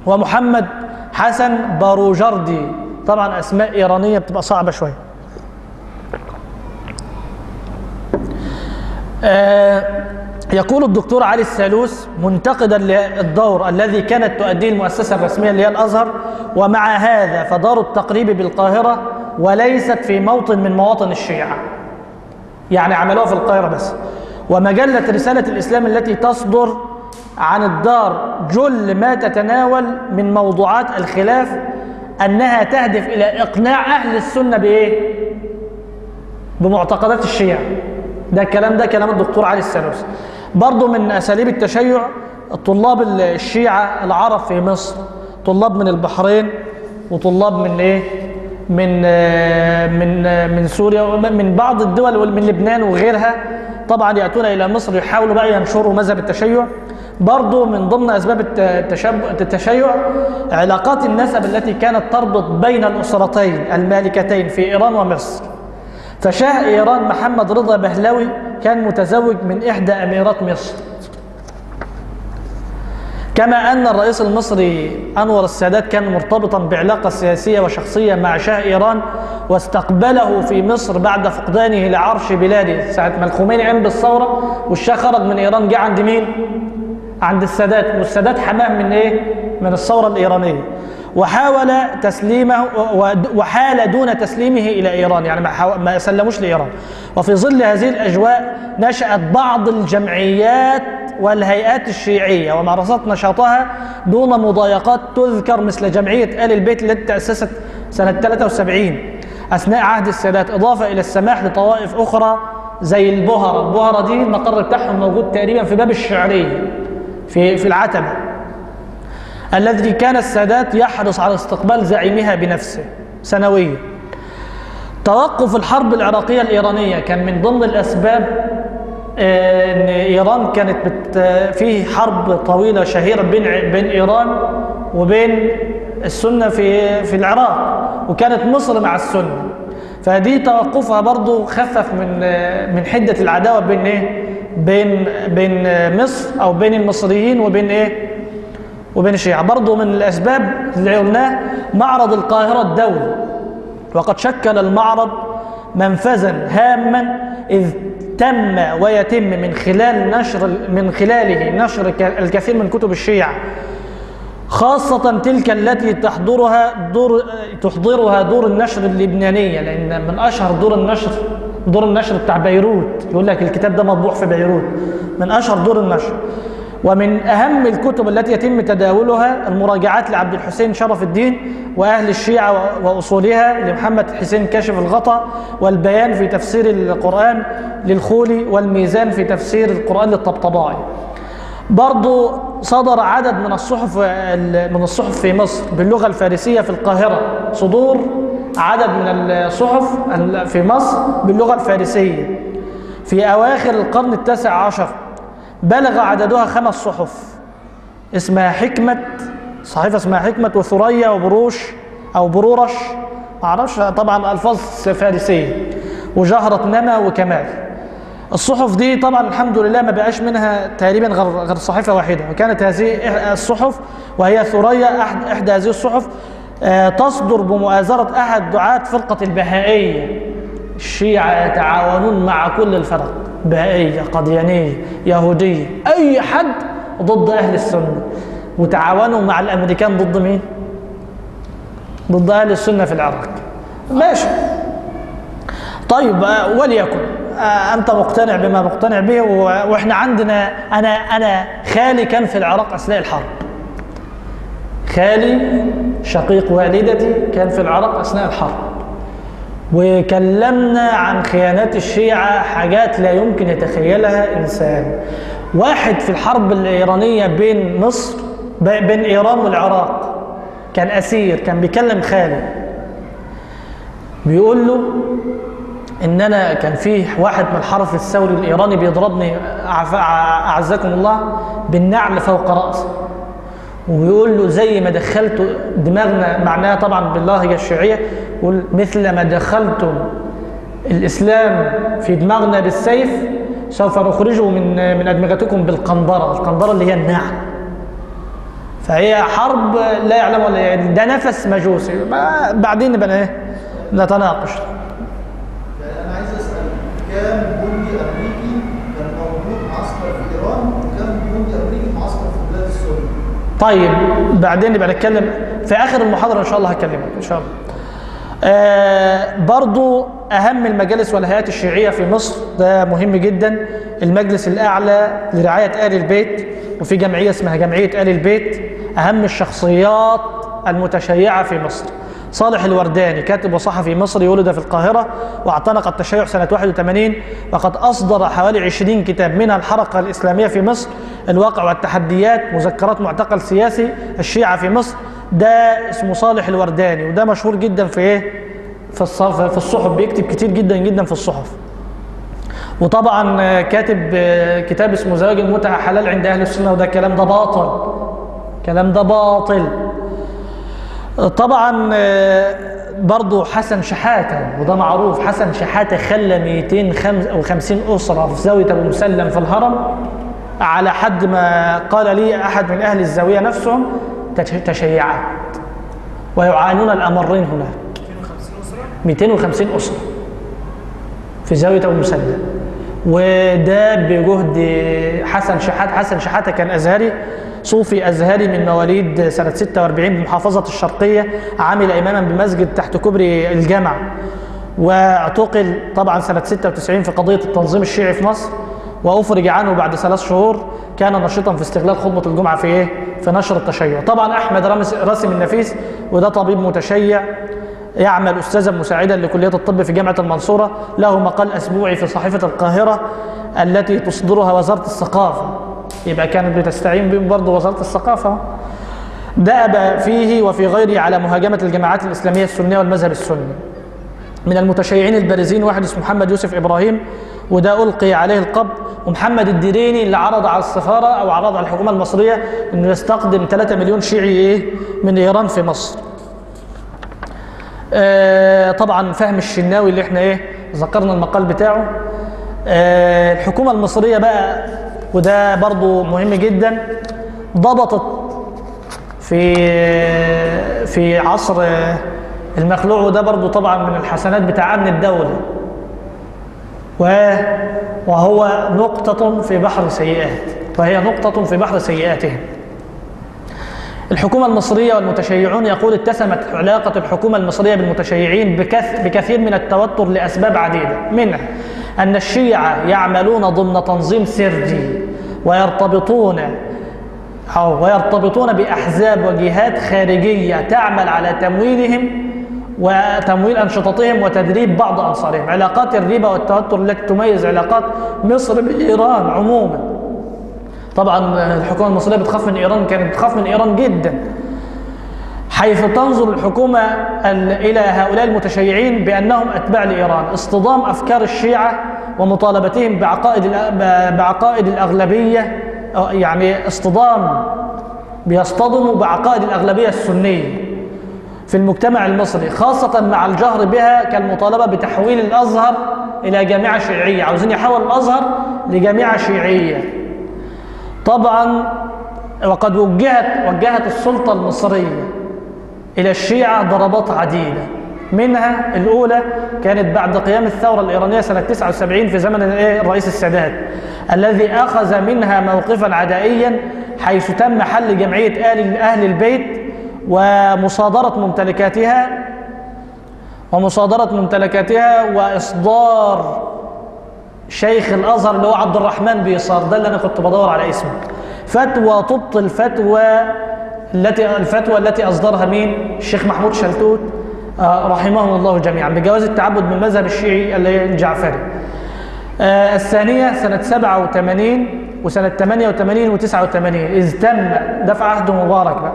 ومحمد حسن باروجردي. طبعا أسماء إيرانية بتبقى صعبة شوية. يقول الدكتور علي السالوس منتقدا للدور الذي كانت تؤديه المؤسسة الرسمية اللي هي الأزهر: ومع هذا فدار التقريب بالقاهرة وليست في موطن من مواطن الشيعة، يعني عملوها في القاهرة بس. ومجلة رسالة الإسلام التي تصدر عن الدار جل ما تتناول من موضوعات الخلاف أنها تهدف إلى إقناع أهل السنة بإيه؟ بمعتقدات الشيعة. ده كلام الدكتور علي السالوس. برضو من أساليب التشيع طلاب الشيعة العرب في مصر، طلاب من البحرين وطلاب من إيه؟ من سوريا ومن بعض الدول ومن لبنان وغيرها، طبعا يأتون إلى مصر يحاولوا بقى ينشروا مذهب التشيع. برضو من ضمن أسباب التشيع علاقات النسب التي كانت تربط بين الأسرتين المالكتين في إيران ومصر. فشاه إيران محمد رضا بهلوي كان متزوج من إحدى أميرات مصر، كما أن الرئيس المصري أنور السادات كان مرتبطا بعلاقة سياسية وشخصية مع شاه إيران، واستقبله في مصر بعد فقدانه لعرش بلاده ساعة ما الخميني قام بالثورة والشاه خرج من إيران. جه عند مين؟ عند السادات، والسادات حماه من إيه؟ من الثورة الإيرانية. وحاول تسليمه وحال دون تسليمه إلى إيران، يعني ما سلموش لإيران. وفي ظل هذه الأجواء نشأت بعض الجمعيات والهيئات الشيعية وممارسات نشاطها دون مضايقات تذكر، مثل جمعية آل البيت التي تأسست سنة 73 أثناء عهد السادات، إضافة إلى السماح لطوائف أخرى زي البهرة. البهرة دي المقر بتاعهم موجود تقريبا في باب الشعرية في العتبة، الذي كان السادات يحرص على استقبال زعيمها بنفسه سنويا. توقف الحرب العراقية الإيرانية كان من ضمن الأسباب ان ايران كانت في حرب طويله شهيره بين ايران وبين السنه في العراق، وكانت مصر مع السنه، فدي توقفها برضو خفف من حده العداوه بين مصر او بين المصريين وبين الشيعة. برضو من الاسباب اللي قلناه معرض القاهره الدولي، وقد شكل المعرض منفذا هاما إذ تم ويتم من خلاله نشر الكثير من كتب الشيعة، خاصة تلك التي تحضرها دور النشر اللبنانية، لأن من أشهر دور النشر بتاع بيروت، يقول لك الكتاب ده مطبوع في بيروت، من أشهر دور النشر. ومن أهم الكتب التي يتم تداولها المراجعات لعبد الحسين شرف الدين وأهل الشيعة وأصولها لمحمد حسين كاشف الغطاء، والبيان في تفسير القرآن للخولي، والميزان في تفسير القرآن للطبطبائي. برضو صدر عدد من الصحف في مصر باللغة الفارسية في القاهرة، صدور عدد من الصحف في مصر باللغة الفارسية في أواخر القرن التاسع عشر، بلغ عددها 5 صحف اسمها حكمة، صحيفة اسمها حكمة وثريا وبروش أو برورش، معرفش طبعا ألفاظ فارسية، وجهرة نما وكمال. الصحف دي طبعا الحمد لله ما بقاش منها تقريبا غير صحيفة واحدة، وكانت هذه الصحف وهي ثريا إحدى هذه الصحف تصدر بمؤازرة أحد دعاة فرقة البهائية. الشيعة يتعاونون مع كل الفرق، بهائية، قديانية، يهودية، أي حد ضد أهل السنة، وتعاونوا مع الأمريكان ضد مين؟ ضد أهل السنة في العراق. ماشي طيب، وليكن أنت مقتنع بما مقتنع به، وإحنا عندنا أنا خالي كان في العراق أثناء الحرب، خالي شقيق والدتي كان في العراق أثناء الحرب، وكلمنا عن خيانات الشيعة حاجات لا يمكن يتخيلها إنسان. واحد في الحرب الإيرانية بين إيران والعراق كان أسير، كان بيكلم خالي بيقول له إن أنا كان فيه واحد من الحرس الثوري الإيراني بيضربني أعزكم الله بالنعل فوق رأسي، وبيقول له زي ما دخلتوا دماغنا، معناها طبعا باللهجة الشيعية، يقول مثل ما دخلتم الإسلام في دماغنا بالسيف سوف نخرجه من أدمغتكم بالقنطرة. القنطرة اللي هي النعل. فهي حرب لا يعلم ولا يعني، ده نفس مجوسي. بعدين نبقى نتناقش. يعني أنا عايز أسأل، كم جندي أمريكي كان موجود معسكر في إيران، وكم جندي أمريكي معسكر في بلاد السنة؟ طيب بعدين نبقى نتكلم في آخر المحاضرة إن شاء الله، هكلمك إن شاء الله. برضو أهم المجالس والهيئات الشيعية في مصر، ده مهم جدا، المجلس الأعلى لرعاية آل البيت، وفي جمعية اسمها جمعية آل البيت. أهم الشخصيات المتشيعة في مصر صالح الورداني، كاتب وصحفي مصري، ولد في القاهرة واعتنق التشيع سنة 81، وقد أصدر حوالي 20 كتاب، منها الحركة الإسلامية في مصر، الواقع والتحديات، مذكرات معتقل سياسي الشيعة في مصر. ده اسمه صالح الورداني، وده مشهور جدا في الصحف، بيكتب كتير جدا جدا في الصحف. وطبعا كاتب كتاب اسمه زواج المتعة حلال عند أهل السنة، وده الكلام ده باطل، الكلام ده باطل. طبعا برضو حسن شحاتة، وده معروف، حسن شحاتة خلى 250 أسرة في زاوية أبو مسلم في الهرم، على حد ما قال لي أحد من أهل الزاوية نفسهم تشيعات، ويعانون الأمرين هناك. 250 أسرة في زاوية أبو مسلم، وده بجهد حسن شحاتة. حسن شحاتة كان أزهري، صوفي أزهري من مواليد سنة 46 بمحافظة الشرقية، عمل إماما بمسجد تحت كوبري الجامع، واعتقل طبعا سنة 96 في قضية التنظيم الشيعي في مصر، وأفرج عنه بعد 3 شهور. كان نشيطا في استغلال خطبة الجمعة في إيه؟ في نشر التشيع. طبعا أحمد راسم النفيس، وده طبيب متشيع يعمل أستاذا مساعدا لكلية الطب في جامعة المنصورة، له مقال أسبوعي في صحيفة القاهرة التي تصدرها وزارة الثقافة، يبقى كانت بتستعين بهم برضه وزارة الثقافة. دأب فيه وفي غيره على مهاجمة الجماعات الإسلامية السنية والمذهب السني. من المتشيعين البارزين واحد اسمه محمد يوسف إبراهيم، وده ألقي عليه القبض، ومحمد الديريني اللي عرض على السفارة أو عرض على الحكومة المصرية إنه يستقدم 3 مليون شيعي من إيران في مصر. طبعا فهم الشناوي اللي احنا ذكرنا المقال بتاعه. الحكومة المصرية بقى، وده برضو مهم جدا، ضبطت في عصر المخلوع، وده برضو طبعا من الحسنات بتاع أمن الدولة، وهو نقطة في بحر سيئات، وهي نقطة في بحر سيئاتهم. الحكومة المصرية والمتشيعون، يقول اتسمت علاقة الحكومة المصرية بالمتشيعين بكثير من التوتر لأسباب عديدة، منها أن الشيعة يعملون ضمن تنظيم سري ويرتبطون بأحزاب وجهات خارجية تعمل على تمويلهم وتمويل أنشطتهم وتدريب بعض أنصارهم. علاقات الريبة والتوتر التي تميز علاقات مصر بإيران عموما. طبعا الحكومة المصرية بتخاف من إيران، كانت بتخاف من إيران جدا، حيث تنظر الحكومة إلى هؤلاء المتشيعين بأنهم أتباع لإيران. اصطدام أفكار الشيعة ومطالبتهم بعقائد الأغلبية، يعني بيصطدموا بعقائد الأغلبية السنية في المجتمع المصري، خاصة مع الجهر بها كالمطالبة بتحويل الأزهر إلى جامعة شيعية. عاوزين يحول الأزهر لجامعة شيعية. طبعا وقد وجهت السلطة المصرية إلى الشيعة ضربات عديدة، منها الأولى كانت بعد قيام الثورة الإيرانية سنة 79 في زمن الرئيس السادات، الذي أخذ منها موقفا عدائيا، حيث تم حل جمعية أهل البيت ومصادرة ممتلكاتها وإصدار شيخ الأزهر اللي هو عبد الرحمن بيصار، ده اللي أنا كنت بدور على اسمه، فتوى تبطل الفتوى التي أصدرها مين؟ الشيخ محمود شلتوت رحمهم الله جميعا، بجواز التعبد من المذهب الشيعي الجعفري. الثانية سنة 87 وسنة 88 و89، إذ تم دفع عهد مبارك بقى،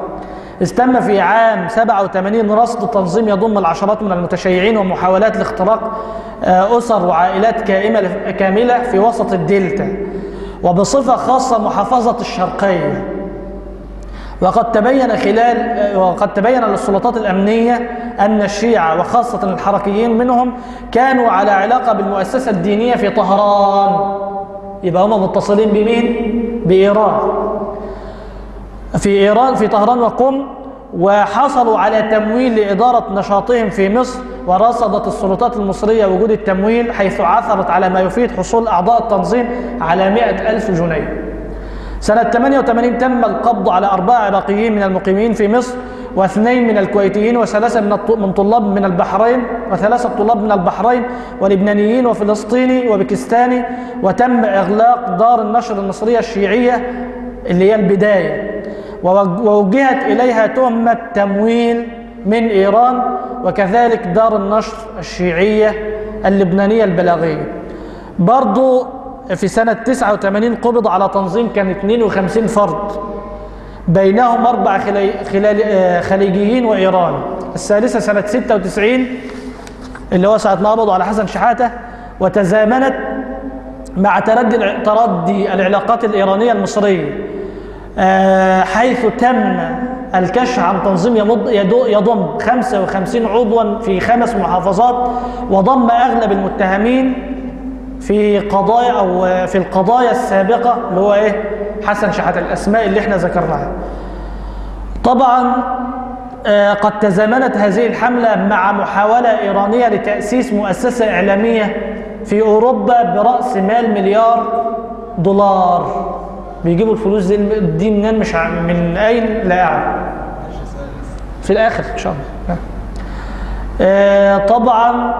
إذ تم في عام 87 رصد تنظيم يضم العشرات من المتشيعين ومحاولات لاختراق أسر وعائلات كاملة في وسط الدلتا، وبصفة خاصة محافظة الشرقية. وقد تبين للسلطات الأمنية أن الشيعة وخاصة الحركيين منهم كانوا على علاقة بالمؤسسة الدينية في طهران، يبقى هم متصلين بمين؟ بإيران. في طهران وقم، وحصلوا على تمويل لإدارة نشاطهم في مصر، ورصدت السلطات المصرية وجود التمويل، حيث عثرت على ما يفيد حصول أعضاء التنظيم على 100,000 جنيه. سنة 88 تم القبض على 4 عراقيين من المقيمين في مصر، و2 من الكويتيين، و3 من طلاب من البحرين، و3 طلاب من البحرين ولبنانيين وفلسطيني وباكستاني. وتم إغلاق دار النشر المصرية الشيعية اللي هي البداية، ووجهت إليها تهمة تمويل من إيران، وكذلك دار النشر الشيعية اللبنانية البلاغية. برضو في سنة 89 قبض على تنظيم كان 52 فرد، بينهم 4 خليجيين وإيران. الثالثة سنة 96 اللي هو ساعة ما قبضوا على حسن شحاتة، وتزامنت مع تردي العلاقات الإيرانية المصرية، حيث تم الكشف عن تنظيم يضم 55 عضوا في 5 محافظات، وضم أغلب المتهمين في القضايا السابقة اللي هو حسن شحاتة، الأسماء اللي احنا ذكرناها. طبعا قد تزامنت هذه الحملة مع محاولة إيرانية لتأسيس مؤسسة إعلامية في أوروبا برأس مال $1,000,000,000. بيجيبوا الفلوس دي منين؟ مش من أين؟ لا أعلم. في الآخر إن شاء الله. طبعا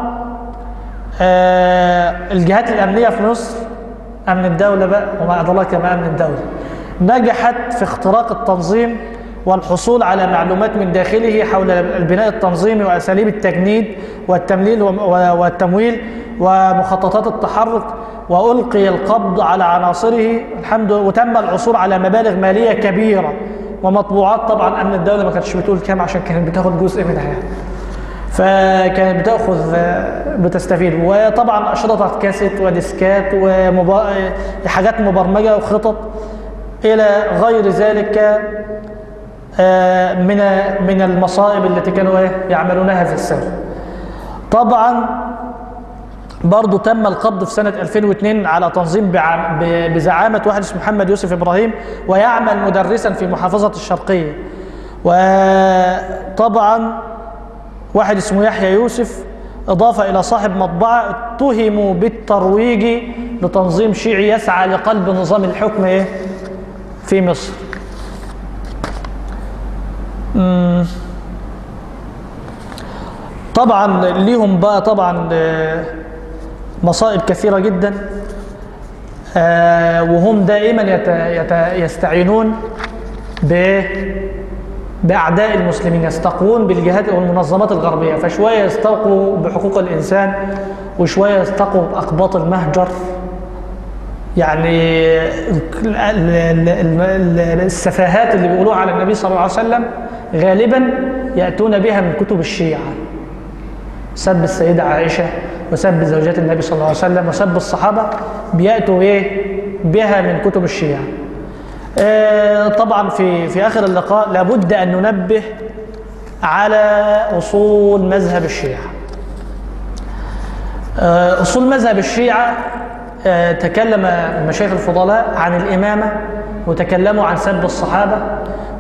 الجهات الأمنية في مصر، أمن الدولة بقى وما أدراك ما أمن الدولة، نجحت في اختراق التنظيم والحصول على معلومات من داخله حول البناء التنظيمي وأساليب التجنيد والتمليل والتمويل ومخططات التحرك، وألقي القبض على عناصره الحمد لله، وتم العثور على مبالغ مالية كبيرة ومطبوعات. طبعا أمن الدولة ما كانتش بتقول كام عشان كانت بتاخد جزء منها، فكانت بتاخذ بتستفيد. وطبعا أشرطة كاسيت وديسكات وحاجات مبرمجة وخطط إلى غير ذلك من المصائب التي كانوا يعملونها في السر. طبعا برضو تم القبض في سنة 2002 على تنظيم بزعامة واحد اسمه محمد يوسف إبراهيم، ويعمل مدرسا في محافظة الشرقية. وطبعا واحد اسمه يحيى يوسف، إضافة إلى صاحب مطبعة، اتهموا بالترويج لتنظيم شيعي يسعى لقلب نظام الحكم في مصر. طبعا ليهم بقى طبعا مصائب كثيرة جدا، وهم دائما يستعينون بأعداء المسلمين، يستقون بالجهات والمنظمات الغربية، فشوية يستقوا بحقوق الإنسان وشوية يستقوا بأقباط المهجر. يعني السفاهات اللي بيقولوها على النبي صلى الله عليه وسلم غالبا يأتون بها من كتب الشيعة، سب السيدة عائشة وسب زوجات النبي صلى الله عليه وسلم وسب الصحابة، بيأتوا بها من كتب الشيعة. طبعا في آخر اللقاء لابد أن ننبه على أصول مذهب الشيعة. أصول مذهب الشيعة تكلم المشايخ الفضلاء عن الإمامة وتكلموا عن سب الصحابة،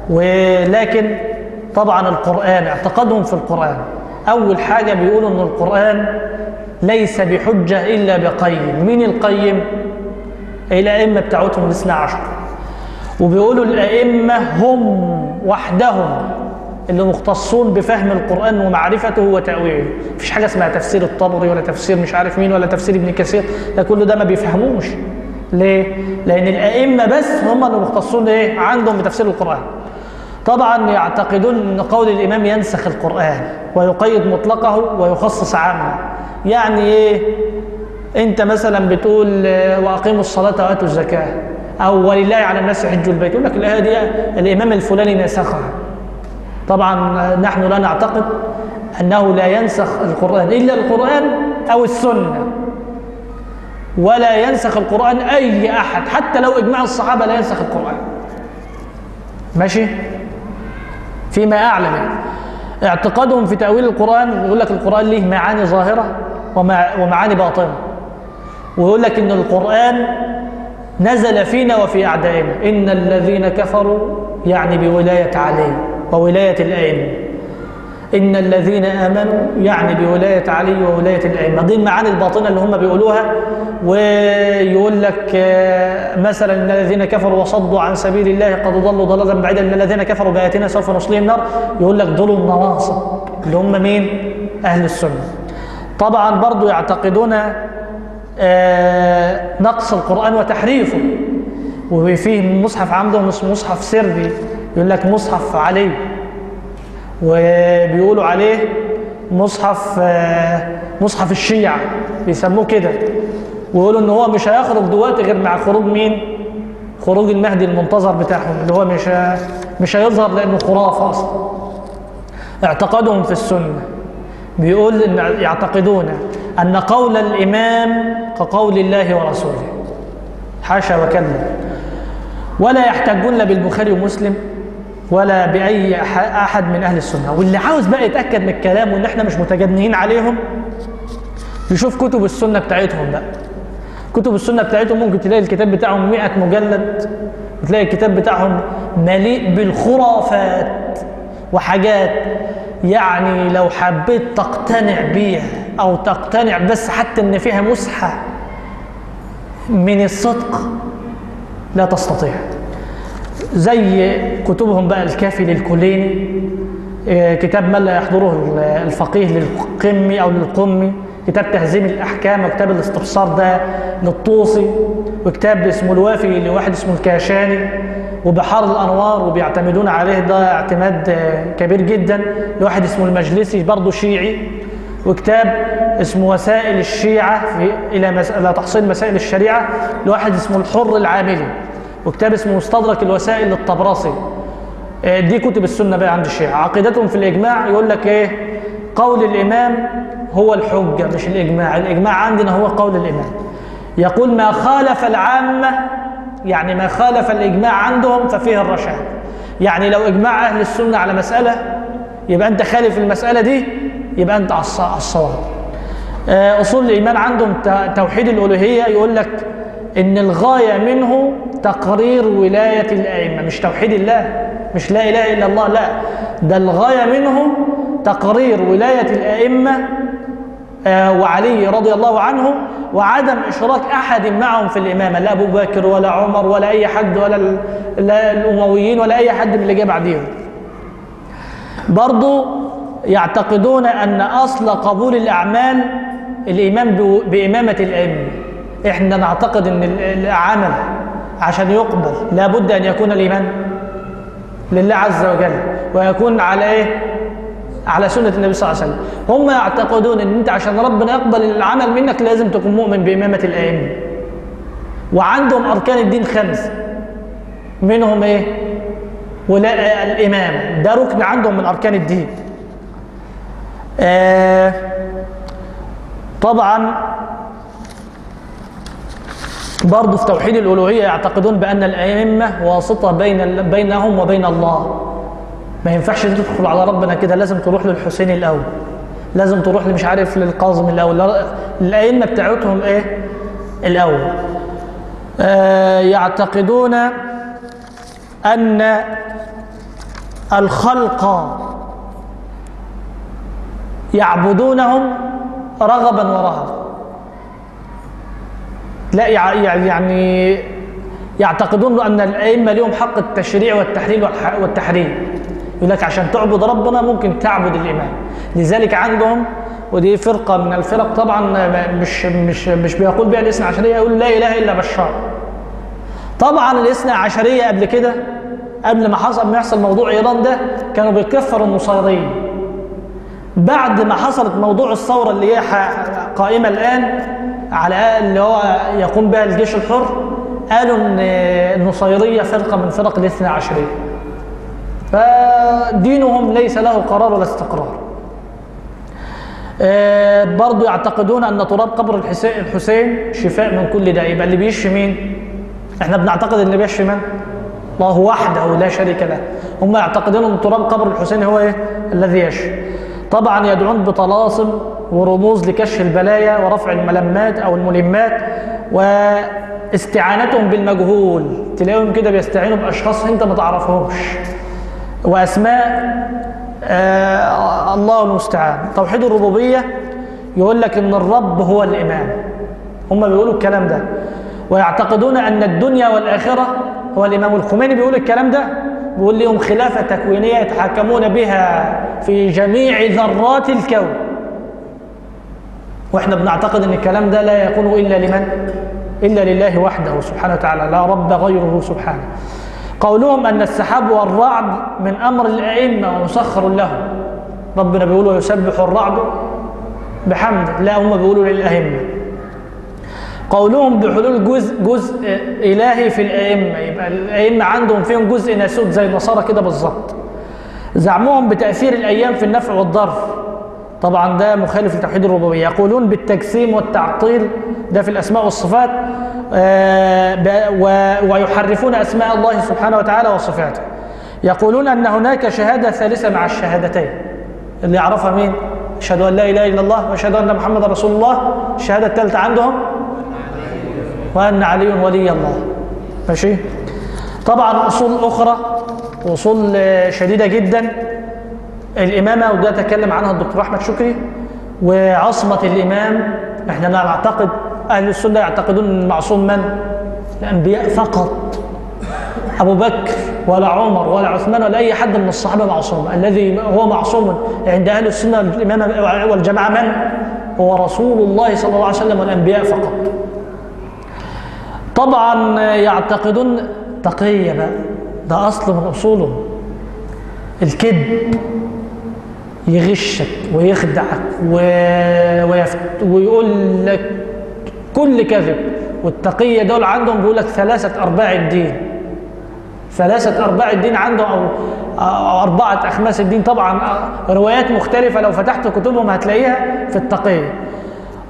ولكن طبعا القرآن، اعتقادهم في القرآن، أول حاجة بيقولوا أن القرآن ليس بحجة إلا بقيم. مين القيم؟ الأئمة بتاعتهم الاثنى عشر، وبيقولوا الأئمة هم وحدهم اللي مختصون بفهم القرآن ومعرفته وتأويله. مفيش حاجة اسمها تفسير الطبري ولا تفسير مش عارف مين ولا تفسير ابن كثير، ده كله ده ما بيفهموش. ليه؟ لأن الأئمة بس هم اللي مختصون عندهم بتفسير القرآن. طبعا يعتقدون أن قول الإمام ينسخ القرآن ويقيد مطلقه ويخصص عامه. يعني إيه؟ أنت مثلا بتقول وأقيموا الصلاة وآتوا الزكاة، أو ولله على الناس حج البيت، يقول لك الآية دي الإمام الفلاني نسخها. طبعا نحن لا نعتقد أنه لا ينسخ القرآن إلا القرآن أو السنة، ولا ينسخ القرآن أي أحد، حتى لو إجماع الصحابة لا ينسخ القرآن. ماشي؟ فيما أعلم يعني. اعتقادهم في تأويل القرآن يقول لك القرآن له معاني ظاهرة ومعاني باطنة، ويقول لك إن القرآن نزل فينا وفي أعدائنا، إن الذين كفروا يعني بولاية علي وولاية الأئمة، إن الذين آمنوا يعني بولاية علي وولاية الأئمة. دي المعاني الباطنة اللي هم بيقولوها. ويقول لك مثلا إن الذين كفروا وصدوا عن سبيل الله قد ضلوا ضلالا بعيدا، إن الذين كفروا بآياتنا سوف نصليهم نار، يقول لك دول النواصب اللي هم مين؟ أهل السنة. طبعا برضو يعتقدون نقص القرآن وتحريفه، وفيه مصحف عندهم اسمه مصحف سري، يقول لك مصحف علي، وبيقولوا عليه مصحف الشيعة بيسموه كده، ويقولوا ان هو مش هيخرج دلوقتي غير مع خروج مين؟ خروج المهدي المنتظر بتاعهم، اللي هو مش هيظهر لانه خرافة اصلا. اعتقادهم في السنة بيقول ان يعتقدون ان قول الامام كقول الله ورسوله، حاشا وكلا، ولا يحتجون لا بالبخاري ومسلم ولا بأي أحد من أهل السنة. واللي عاوز بقى يتأكد من الكلام وإن إحنا مش متجنين عليهم يشوف كتب السنة بتاعتهم بقى. كتب السنة بتاعتهم ممكن تلاقي الكتاب بتاعهم 100 مجلد، وتلاقي الكتاب بتاعهم مليء بالخرافات وحاجات يعني لو حبيت تقتنع بيها أو تقتنع بس حتى إن فيها مسحة من الصدق لا تستطيع. زي كتبهم بقى الكافي للكليني، كتاب من لا يحضره الفقيه للقمي أو للقمي، كتاب تهذيب الأحكام، وكتاب الاستبصار ده للطوسي، وكتاب اسمه الوافي لواحد اسمه الكاشاني، وبحار الأنوار وبيعتمدون عليه ده اعتماد كبير جدا لواحد اسمه المجلسي برضه شيعي، وكتاب اسمه وسائل الشيعة إلى تحصيل مسائل الشريعة لواحد اسمه الحر العاملي، وكتاب اسمه مستدرك الوسائل للطبراسي. دي كتب السنة بقى عند الشيعة. عقيدتهم في الإجماع يقول لك إيه؟ قول الإمام هو الحجة مش الإجماع. الإجماع عندنا هو قول الإمام. يقول ما خالف العامة، يعني ما خالف الإجماع عندهم ففيه الرشاد. يعني لو إجماع أهل السنة على مسألة يبقى أنت خالف المسألة دي، يبقى أنت على الصواب. أصول الإيمان عندهم توحيد الألوهية يقول لك إن الغاية منه تقرير ولاية الأئمة، مش توحيد الله، مش لا إله إلا الله، لا، ده الغاية منه تقرير ولاية الأئمة وعلي رضي الله عنه، وعدم إشراك أحد معهم في الإمامة، لا أبو بكر ولا عمر ولا أي حد ولا الأمويين ولا أي حد من اللي جاء بعدهم. برضو يعتقدون أن أصل قبول الأعمال الإيمان بإمامة الأئمة. إحنا نعتقد أن العمل عشان يقبل لابد أن يكون الإيمان لله عز وجل، ويكون على إيه؟ على سنة النبي صلى الله عليه وسلم. هم يعتقدون أن أنت عشان ربنا يقبل العمل منك لازم تكون مؤمن بإمامة الأئمة. وعندهم أركان الدين 5 منهم إيه؟ ولاء الإمام، ده ركن عندهم من أركان الدين. طبعا برضو في توحيد الألوهية يعتقدون بأن الأئمة واسطة بينهم وبين الله. ما ينفعش تدخل على ربنا كده، لازم تروح للحسين الأول، لازم تروح مش عارف للقاظم الأول، الأئمة بتاعتهم إيه؟ الأول. يعتقدون أن الخلق يعبدونهم رغبا ورهبا. لا يعني يعتقدون أن الأئمة لهم حق التشريع والتحليل والتحريم. يقول لك عشان تعبد ربنا ممكن تعبد الإمام. لذلك عندهم، ودي فرقة من الفرق طبعا مش بيقول بها الاثنى عشرية، يقول لا إله إلا بشار. طبعا الاثنى عشرية قبل كده، قبل ما يحصل موضوع إيران ده، كانوا بيكفروا النصيريين. بعد ما حصلت موضوع الثورة اللي هي قائمة الآن على اللي هو يقوم بها الجيش الحر، قالوا ان النصيرية فرقة من فرق الاثنى عشرية، فدينهم ليس له قرار ولا استقرار. برضو يعتقدون ان تراب قبر الحسين شفاء من كل داء. يبقى اللي بيشفي مين؟ احنا بنعتقد ان اللي بيشفي من؟ الله وحده لا شريك له. هم يعتقدون ان تراب قبر الحسين هو ايه؟ الذي يشفي. طبعا يدعون بطلاسم ورموز لكشف البلايا ورفع الملمات او الملمات، واستعانتهم بالمجهول. تلاقيهم كده بيستعينوا باشخاص انت ما تعرفهمش، واسماء الله المستعان. توحيد الربوبيه يقول لك ان الرب هو الامام، هم بيقولوا الكلام ده. ويعتقدون ان الدنيا والاخره هو الامام. الخميني بيقول الكلام ده، بيقول لهم خلافه تكوينيه يتحكمون بها في جميع ذرات الكون. واحنا بنعتقد ان الكلام ده لا يكون الا لمن؟ الا لله وحده سبحانه وتعالى، لا رب غيره سبحانه. قولهم ان السحاب والرعد من امر الائمه ومسخر لهم. ربنا بيقولوا يسبح الرعد بحمده، لا هم بيقولوا للائمه. قولهم بحلول جزء الهي في الائمه، يبقى الائمه عندهم فيهم جزء ناسوت زي النصارى كده بالظبط. زعمهم بتاثير الايام في النفع والضر، طبعا ده مخالف لتوحيد الربوبيه. يقولون بالتجسيم والتعطيل، ده في الاسماء والصفات، ويحرفون اسماء الله سبحانه وتعالى وصفاته. يقولون ان هناك شهاده ثالثه مع الشهادتين، اللي يعرفها مين؟ اشهد ان لا اله الا الله واشهد ان محمد رسول الله. الشهاده الثالثه عندهم وان علي ولي الله. ماشي. طبعا اصول اخرى، اصول شديده جدا، الامامه، وده تكلم عنها الدكتور احمد شكري، وعصمة الإمام. احنا نعتقد، أهل السنة يعتقدون أن المعصوم من؟ الأنبياء فقط. أبو بكر ولا عمر ولا عثمان ولا أي حد من الصحابة معصوم. الذي هو معصوم عند أهل السنة الإمام والجماعة من؟ هو رسول الله صلى الله عليه وسلم والأنبياء فقط. طبعا يعتقدون تقية بقى، ده أصل من أصولهم. الكذب، يغشك ويخدعك ويقول لك كل كذب. والتقية دول عندهم بيقول لك 3 أرباع الدين. 3 أرباع الدين عندهم أو 4 أخماس الدين. طبعا روايات مختلفة لو فتحت كتبهم هتلاقيها في التقية.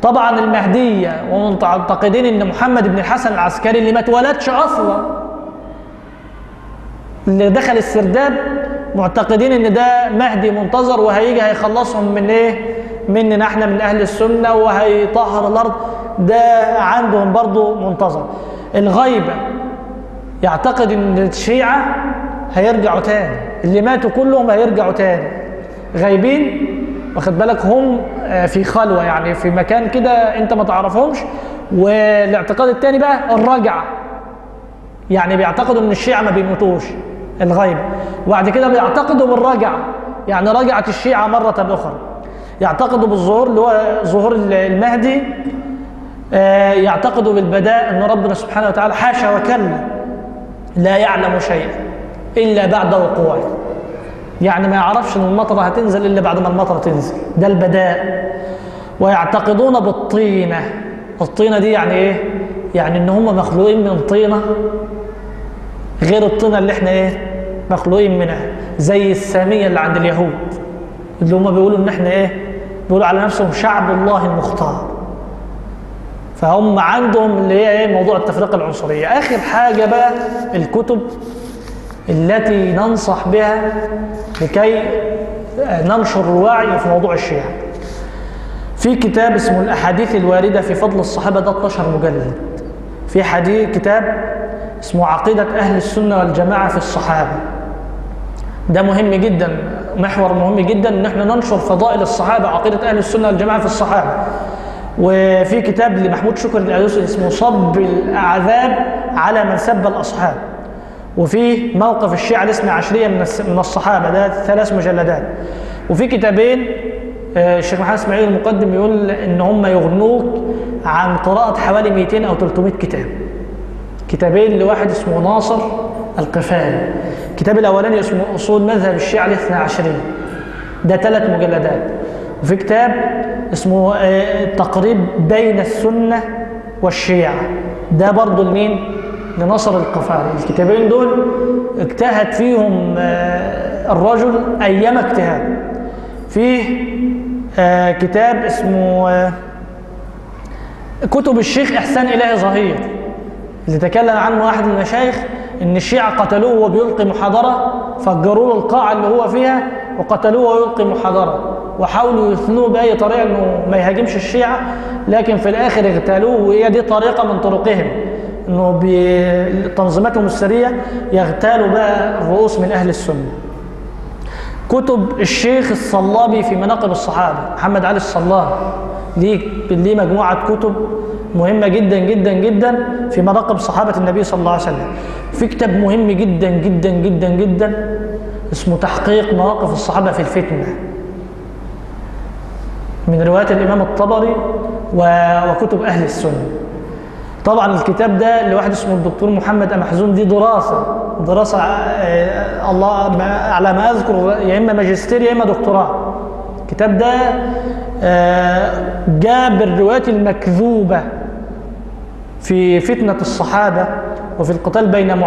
طبعا المهدية ومعتقدين ان محمد بن الحسن العسكري اللي ما اتولدش اصلا، اللي دخل السرداب، معتقدين ان ده مهدي منتظر وهيجي هيخلصهم من ايه؟ مننا احنا من اهل السنة وهيطهر الارض. ده عندهم برضو منتظر. الغيبة، يعتقد ان الشيعة هيرجعوا تاني، اللي ماتوا كلهم هيرجعوا تاني غايبين، واخد بالك، هم في خلوة يعني في مكان كده انت ما تعرفهمش. والاعتقاد الثاني بقى الرجعة، يعني بيعتقدوا ان الشيعة ما بيموتوش، الغيبة. وبعد كده بيعتقدوا بالرجعة، يعني رجعت الشيعة مرة أخرى. يعتقدوا بالظهور اللي هو ظهور المهدي. يعتقدوا بالبداء ان ربنا سبحانه وتعالى حاشا وكلا لا يعلم شيئا إلا بعد وقوعه، يعني ما يعرفش ان المطره هتنزل الا بعد ما المطره تنزل، ده البداء. ويعتقدون بالطينه. الطينه دي يعني ايه؟ يعني ان هم مخلوقين من طينه غير الطينه اللي احنا ايه؟ مخلوقين منها، زي الساميه اللي عند اليهود اللي هم بيقولوا ان احنا ايه؟ بيقولوا على نفسهم شعب الله المختار. فهم عندهم اللي هي ايه؟ موضوع التفرقه العنصريه. اخر حاجه بقى الكتب التي ننصح بها لكي ننشر الوعي في موضوع الشيعة. في كتاب اسمه الأحاديث الواردة في فضل الصحابة، ده 12 مجلد. في كتاب اسمه عقيدة أهل السنة والجماعة في الصحابة، ده مهم جدا، محور مهم جدا ان احنا ننشر فضائل الصحابة، عقيدة أهل السنة والجماعة في الصحابة. وفي كتاب لمحمود شكر الألوسي اسمه صب الأعذاب على من سب الأصحاب. وفي موقف الشيعة الاثنى عشرية من الصحابة، ده 3 مجلدات. وفي كتابين الشيخ محمد اسماعيل المقدم يقول ان هم يغنوك عن قراءة حوالي 200 أو 300 كتاب. كتابين لواحد اسمه ناصر القفالي. الكتاب الأولاني اسمه أصول مذهب الشيعة الاثنى عشرية، ده 3 مجلدات. وفي كتاب اسمه تقريب بين السنة والشيعة، ده برضو لمين؟ لناصر القفالي. الكتابين دول اجتهد فيهم الرجل أيام اجتهاد. فيه كتاب اسمه كتب الشيخ إحسان إلهي ظهير، اللي تكلم عنه أحد المشايخ إن الشيعة قتلوه وهو بيلقي محاضرة، فجروا له القاعة اللي هو فيها وقتلوه وهو يلقي محاضرة، وحاولوا يثنوه بأي طريقة إنه ما يهاجمش الشيعة، لكن في الآخر اغتالوه. وهي دي طريقة من طرقهم، إنه بتنظيماتهم السرية يغتالوا بقى الرؤوس من أهل السنة. كتب الشيخ الصلابي في مناقب الصحابة، محمد علي الصلابي ليه مجموعة كتب مهمة جدا جدا جدا في مناقب صحابة النبي صلى الله عليه وسلم. في كتاب مهم جدا جدا جدا جدا اسمه تحقيق مواقف الصحابة في الفتنة، من روايات الإمام الطبري وكتب أهل السنة. طبعا الكتاب ده لواحد اسمه الدكتور محمد أمحزون، دي دراسة الله على ما أذكر يا إما ماجستير يا إما دكتوراه. الكتاب ده جاب الروايات المكذوبة في فتنة الصحابة وفي القتال بين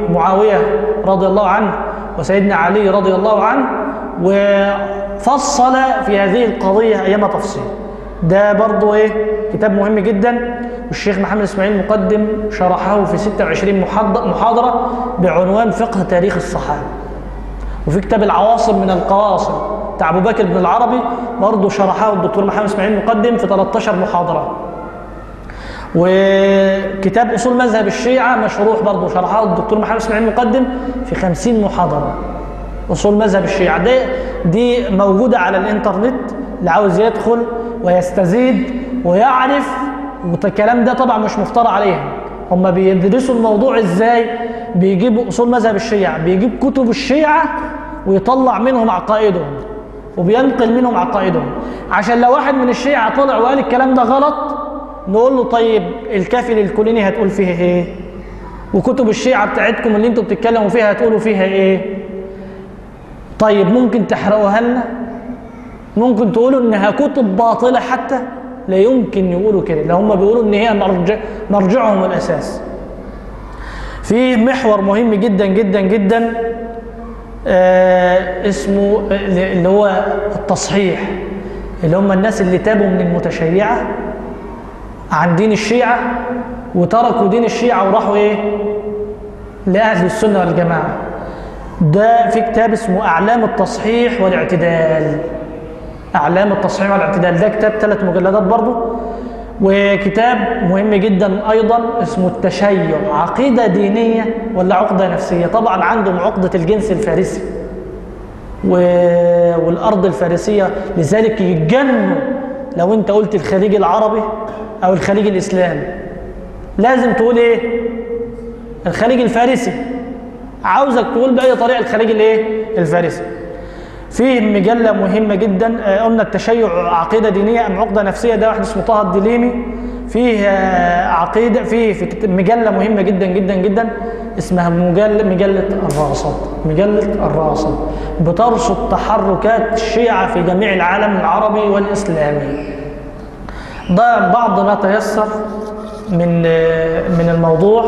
معاوية رضي الله عنه وسيدنا علي رضي الله عنه، وفصل في هذه القضية أيام تفصيل. ده برضو كتاب مهم جدا، والشيخ محمد اسماعيل المقدم شرحه في 26 محاضرة بعنوان فقه تاريخ الصحابة. وفي كتاب العواصم من القواصم بتاع أبو بكر بن العربي برضو شرحه الدكتور محمد اسماعيل المقدم في 13 محاضرة. وكتاب أصول مذهب الشيعة مشروح برضو شرحه الدكتور محمد اسماعيل المقدم في 50 محاضرة. أصول مذهب الشيعة دي موجودة على الإنترنت، اللي عاوز يدخل ويستزيد ويعرف. والكلام ده طبعا مش مفترض عليهم، هم بيدرسوا الموضوع ازاي؟ بيجيبوا اصول مذهب الشيعة، بيجيب كتب الشيعة ويطلع منهم عقائدهم وبينقل منهم عقائدهم، عشان لو واحد من الشيعة طلع وقال الكلام ده غلط نقول له طيب الكافي الكليني هتقول فيه ايه؟ وكتب الشيعة بتاعتكم اللي انتوا بتتكلموا فيها هتقولوا فيها ايه؟ طيب ممكن تحرقوها لنا؟ ممكن تقولوا انها كتب باطلة حتى؟ لا يمكن يقولوا كده، لو هم بيقولوا ان هي مرجعهم الاساس. في محور مهم جدا جدا جدا اسمه اللي هو التصحيح، اللي هم الناس اللي تابوا من المتشيعة عن دين الشيعة وتركوا دين الشيعة وراحوا ايه؟ لأهل السنة والجماعة. ده في كتاب اسمه أعلام التصحيح والاعتدال. أعلام التصحيح والاعتدال ده كتاب 3 مجلدات برضه. وكتاب مهم جدا أيضا اسمه التشيع، عقيدة دينية ولا عقدة نفسية؟ طبعا عندهم عقدة الجنس الفارسي والأرض الفارسية، لذلك يتجنوا لو أنت قلت الخليج العربي أو الخليج الإسلامي لازم تقول إيه؟ الخليج الفارسي. عاوزك تقول بأي طريقة الخليج الإيه؟ الفارسي. فيه مجلة مهمة جدا، قلنا التشيع عقيدة دينية أم عقدة نفسية، ده واحد اسمه طه الدليمي. فيه عقيدة في مجلة مهمة جدا جدا جدا اسمها مجلة الراصد. مجلة الراصد بترصد تحركات الشيعة في جميع العالم العربي والإسلامي. ده بعض ما تيسر من الموضوع.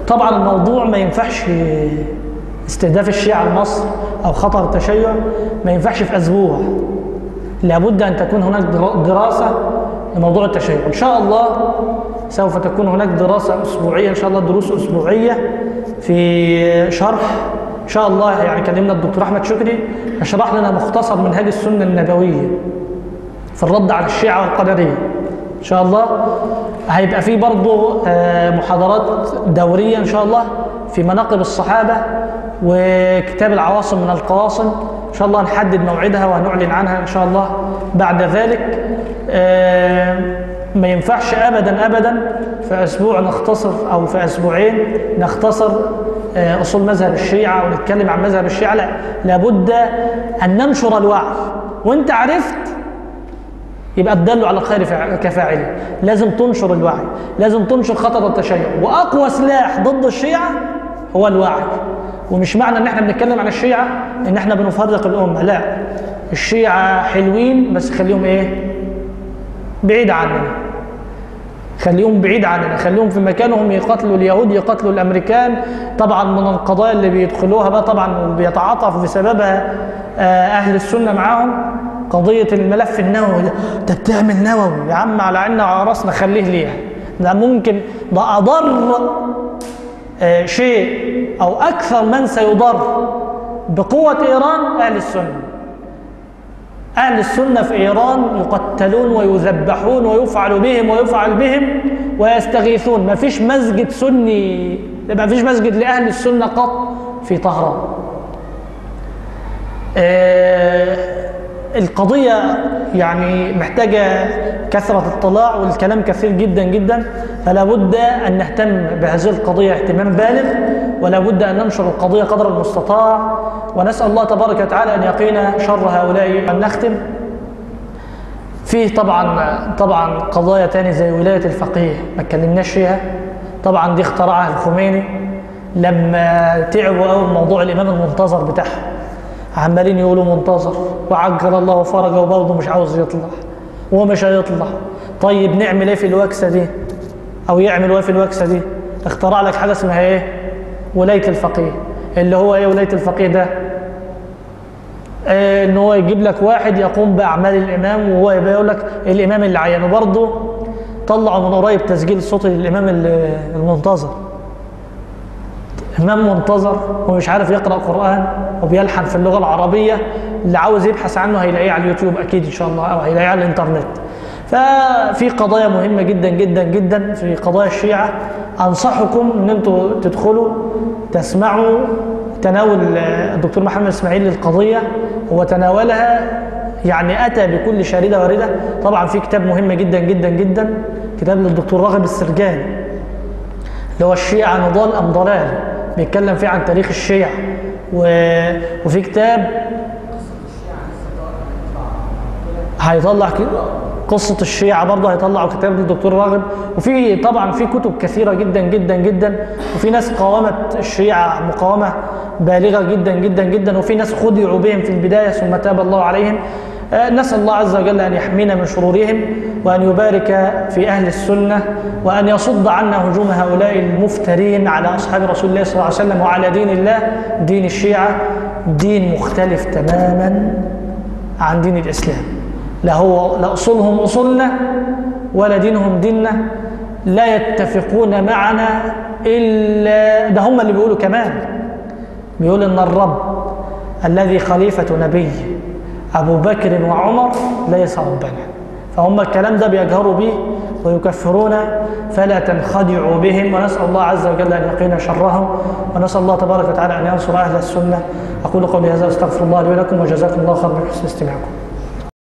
طبعا الموضوع ما ينفعش استهداف الشيعة لمصر أو خطر التشيع ما ينفعش في أسبوع، لابد أن تكون هناك دراسة لموضوع التشيع. إن شاء الله سوف تكون هناك دراسة أسبوعية، إن شاء الله دروس أسبوعية في شرح إن شاء الله. يعني كلمنا الدكتور أحمد شكري يشرح لنا مختصر منهج السنة النبوية في الرد على الشيعة والقدرية إن شاء الله. هيبقى فيه برضه محاضرات دورية إن شاء الله في مناقب الصحابة وكتاب العواصم من القواصم، إن شاء الله نحدد موعدها وهنعلن عنها إن شاء الله بعد ذلك. ما ينفعش أبدا أبدا في أسبوع نختصر أو في أسبوعين نختصر أصول مذهب الشيعة ونتكلم عن مذهب الشيعة. لا، لابد أن ننشر الوعي، وأنت عرفت يبقى تدل على الخير كفاعله. لازم تنشر الوعي، لازم تنشر خطر التشيع، وأقوى سلاح ضد الشيعة هو الوعي. ومش معنى ان احنا بنتكلم عن الشيعة ان احنا بنفرق الأمة، لا، الشيعة حلوين بس خليهم ايه؟ بعيد عننا، خليهم بعيد عننا، خليهم في مكانهم، يقاتلوا اليهود يقاتلوا الأمريكان. طبعا من القضايا اللي بيدخلوها بقى طبعا وبيتعاطف بسببها أهل السنة معاهم قضية الملف النووي. ده بتعمل نووي يا عم، على عيننا وعلى راسنا، خليه ليها. ده ممكن ده أضر شيء أو أكثر من سيضر بقوة إيران أهل السنة. أهل السنة في إيران يقتلون ويذبحون ويفعل بهم ويفعل بهم ويستغيثون. ما فيش مسجد سني، ما فيش مسجد لأهل السنة قط في طهران. القضية يعني محتاجة كثرة اطلاع والكلام كثير جدا جدا، فلا بد أن نهتم بهذه القضية اهتمام بالغ، ولا بد أن ننشر القضية قدر المستطاع، ونسأل الله تبارك وتعالى أن يقينا شر هؤلاء. أن نختم فيه طبعا قضايا تاني زي ولاية الفقيه ما اتكلمناش فيها. طبعا دي اخترعها الخميني لما تعبوا قوي موضوع الإمام المنتظر بتاعهم، عمالين يقولوا منتظر وعجل الله فرجه وبرضه مش عاوز يطلع ومش هيطلع. طيب نعمل ايه في الوكسه دي؟ او يعمل ايه في الوكسه دي؟ اخترع لك حاجه اسمها ايه؟ ولايه الفقيه. اللي هو ايه ولايه الفقيه ده؟ ان هو يجيب لك واحد يقوم باعمال الامام، وهو يبقى يقول لك الامام اللي عينه. برضه طلعوا من قريب تسجيل صوتي للامام المنتظر. إمام منتظر ومش عارف يقرأ قرآن وبيلحن في اللغة العربية، اللي عاوز يبحث عنه هيلاقيه على اليوتيوب أكيد إن شاء الله، أو هيلاقيه على الإنترنت. ففي قضايا مهمة جدا جدا جدا في قضايا الشيعة. أنصحكم أن أنتوا تدخلوا تسمعوا تناول الدكتور محمد إسماعيل للقضية. هو تناولها يعني أتى بكل شاردة واردة. طبعا في كتاب مهم جدا جدا جدا، كتاب للدكتور راغب السرجاني اللي هو الشيعة نضال أم ضلال، بيتكلم فيه عن تاريخ الشيعة. وفي كتاب هيطلع قصة الشيعة برضه، هيطلعوا كتاب للدكتور راغب. وفي طبعا في كتب كثيرة جدا جدا جدا، وفي ناس قاومت الشيعة مقاومة بالغة جدا جدا جدا، وفي ناس خدعوا بهم في البداية ثم تاب الله عليهم. نسأل الله عز وجل أن يحمينا من شرورهم، وأن يبارك في أهل السنة، وأن يصد عنا هجوم هؤلاء المفترين على أصحاب رسول الله صلى الله عليه وسلم وعلى دين الله. دين الشيعة دين مختلف تماما عن دين الإسلام، لا أصولهم أصولنا ولا دينهم ديننا، لا يتفقون معنا إلا ده. هم اللي بيقولوا كمان، بيقول إن الرب الذي خليفة نبي أبو بكر وعمر ليس ربنا. فهم الكلام ده بيجهروا به ويكفرون، فلا تنخدعوا بهم، ونسأل الله عز وجل أن يقينا شرهم، ونسأل الله تبارك وتعالى أن ينصر أهل السنة. أقول قولي هذا، أستغفر الله لي ولكم، وجزاكم الله خيرا من حسن استماعكم.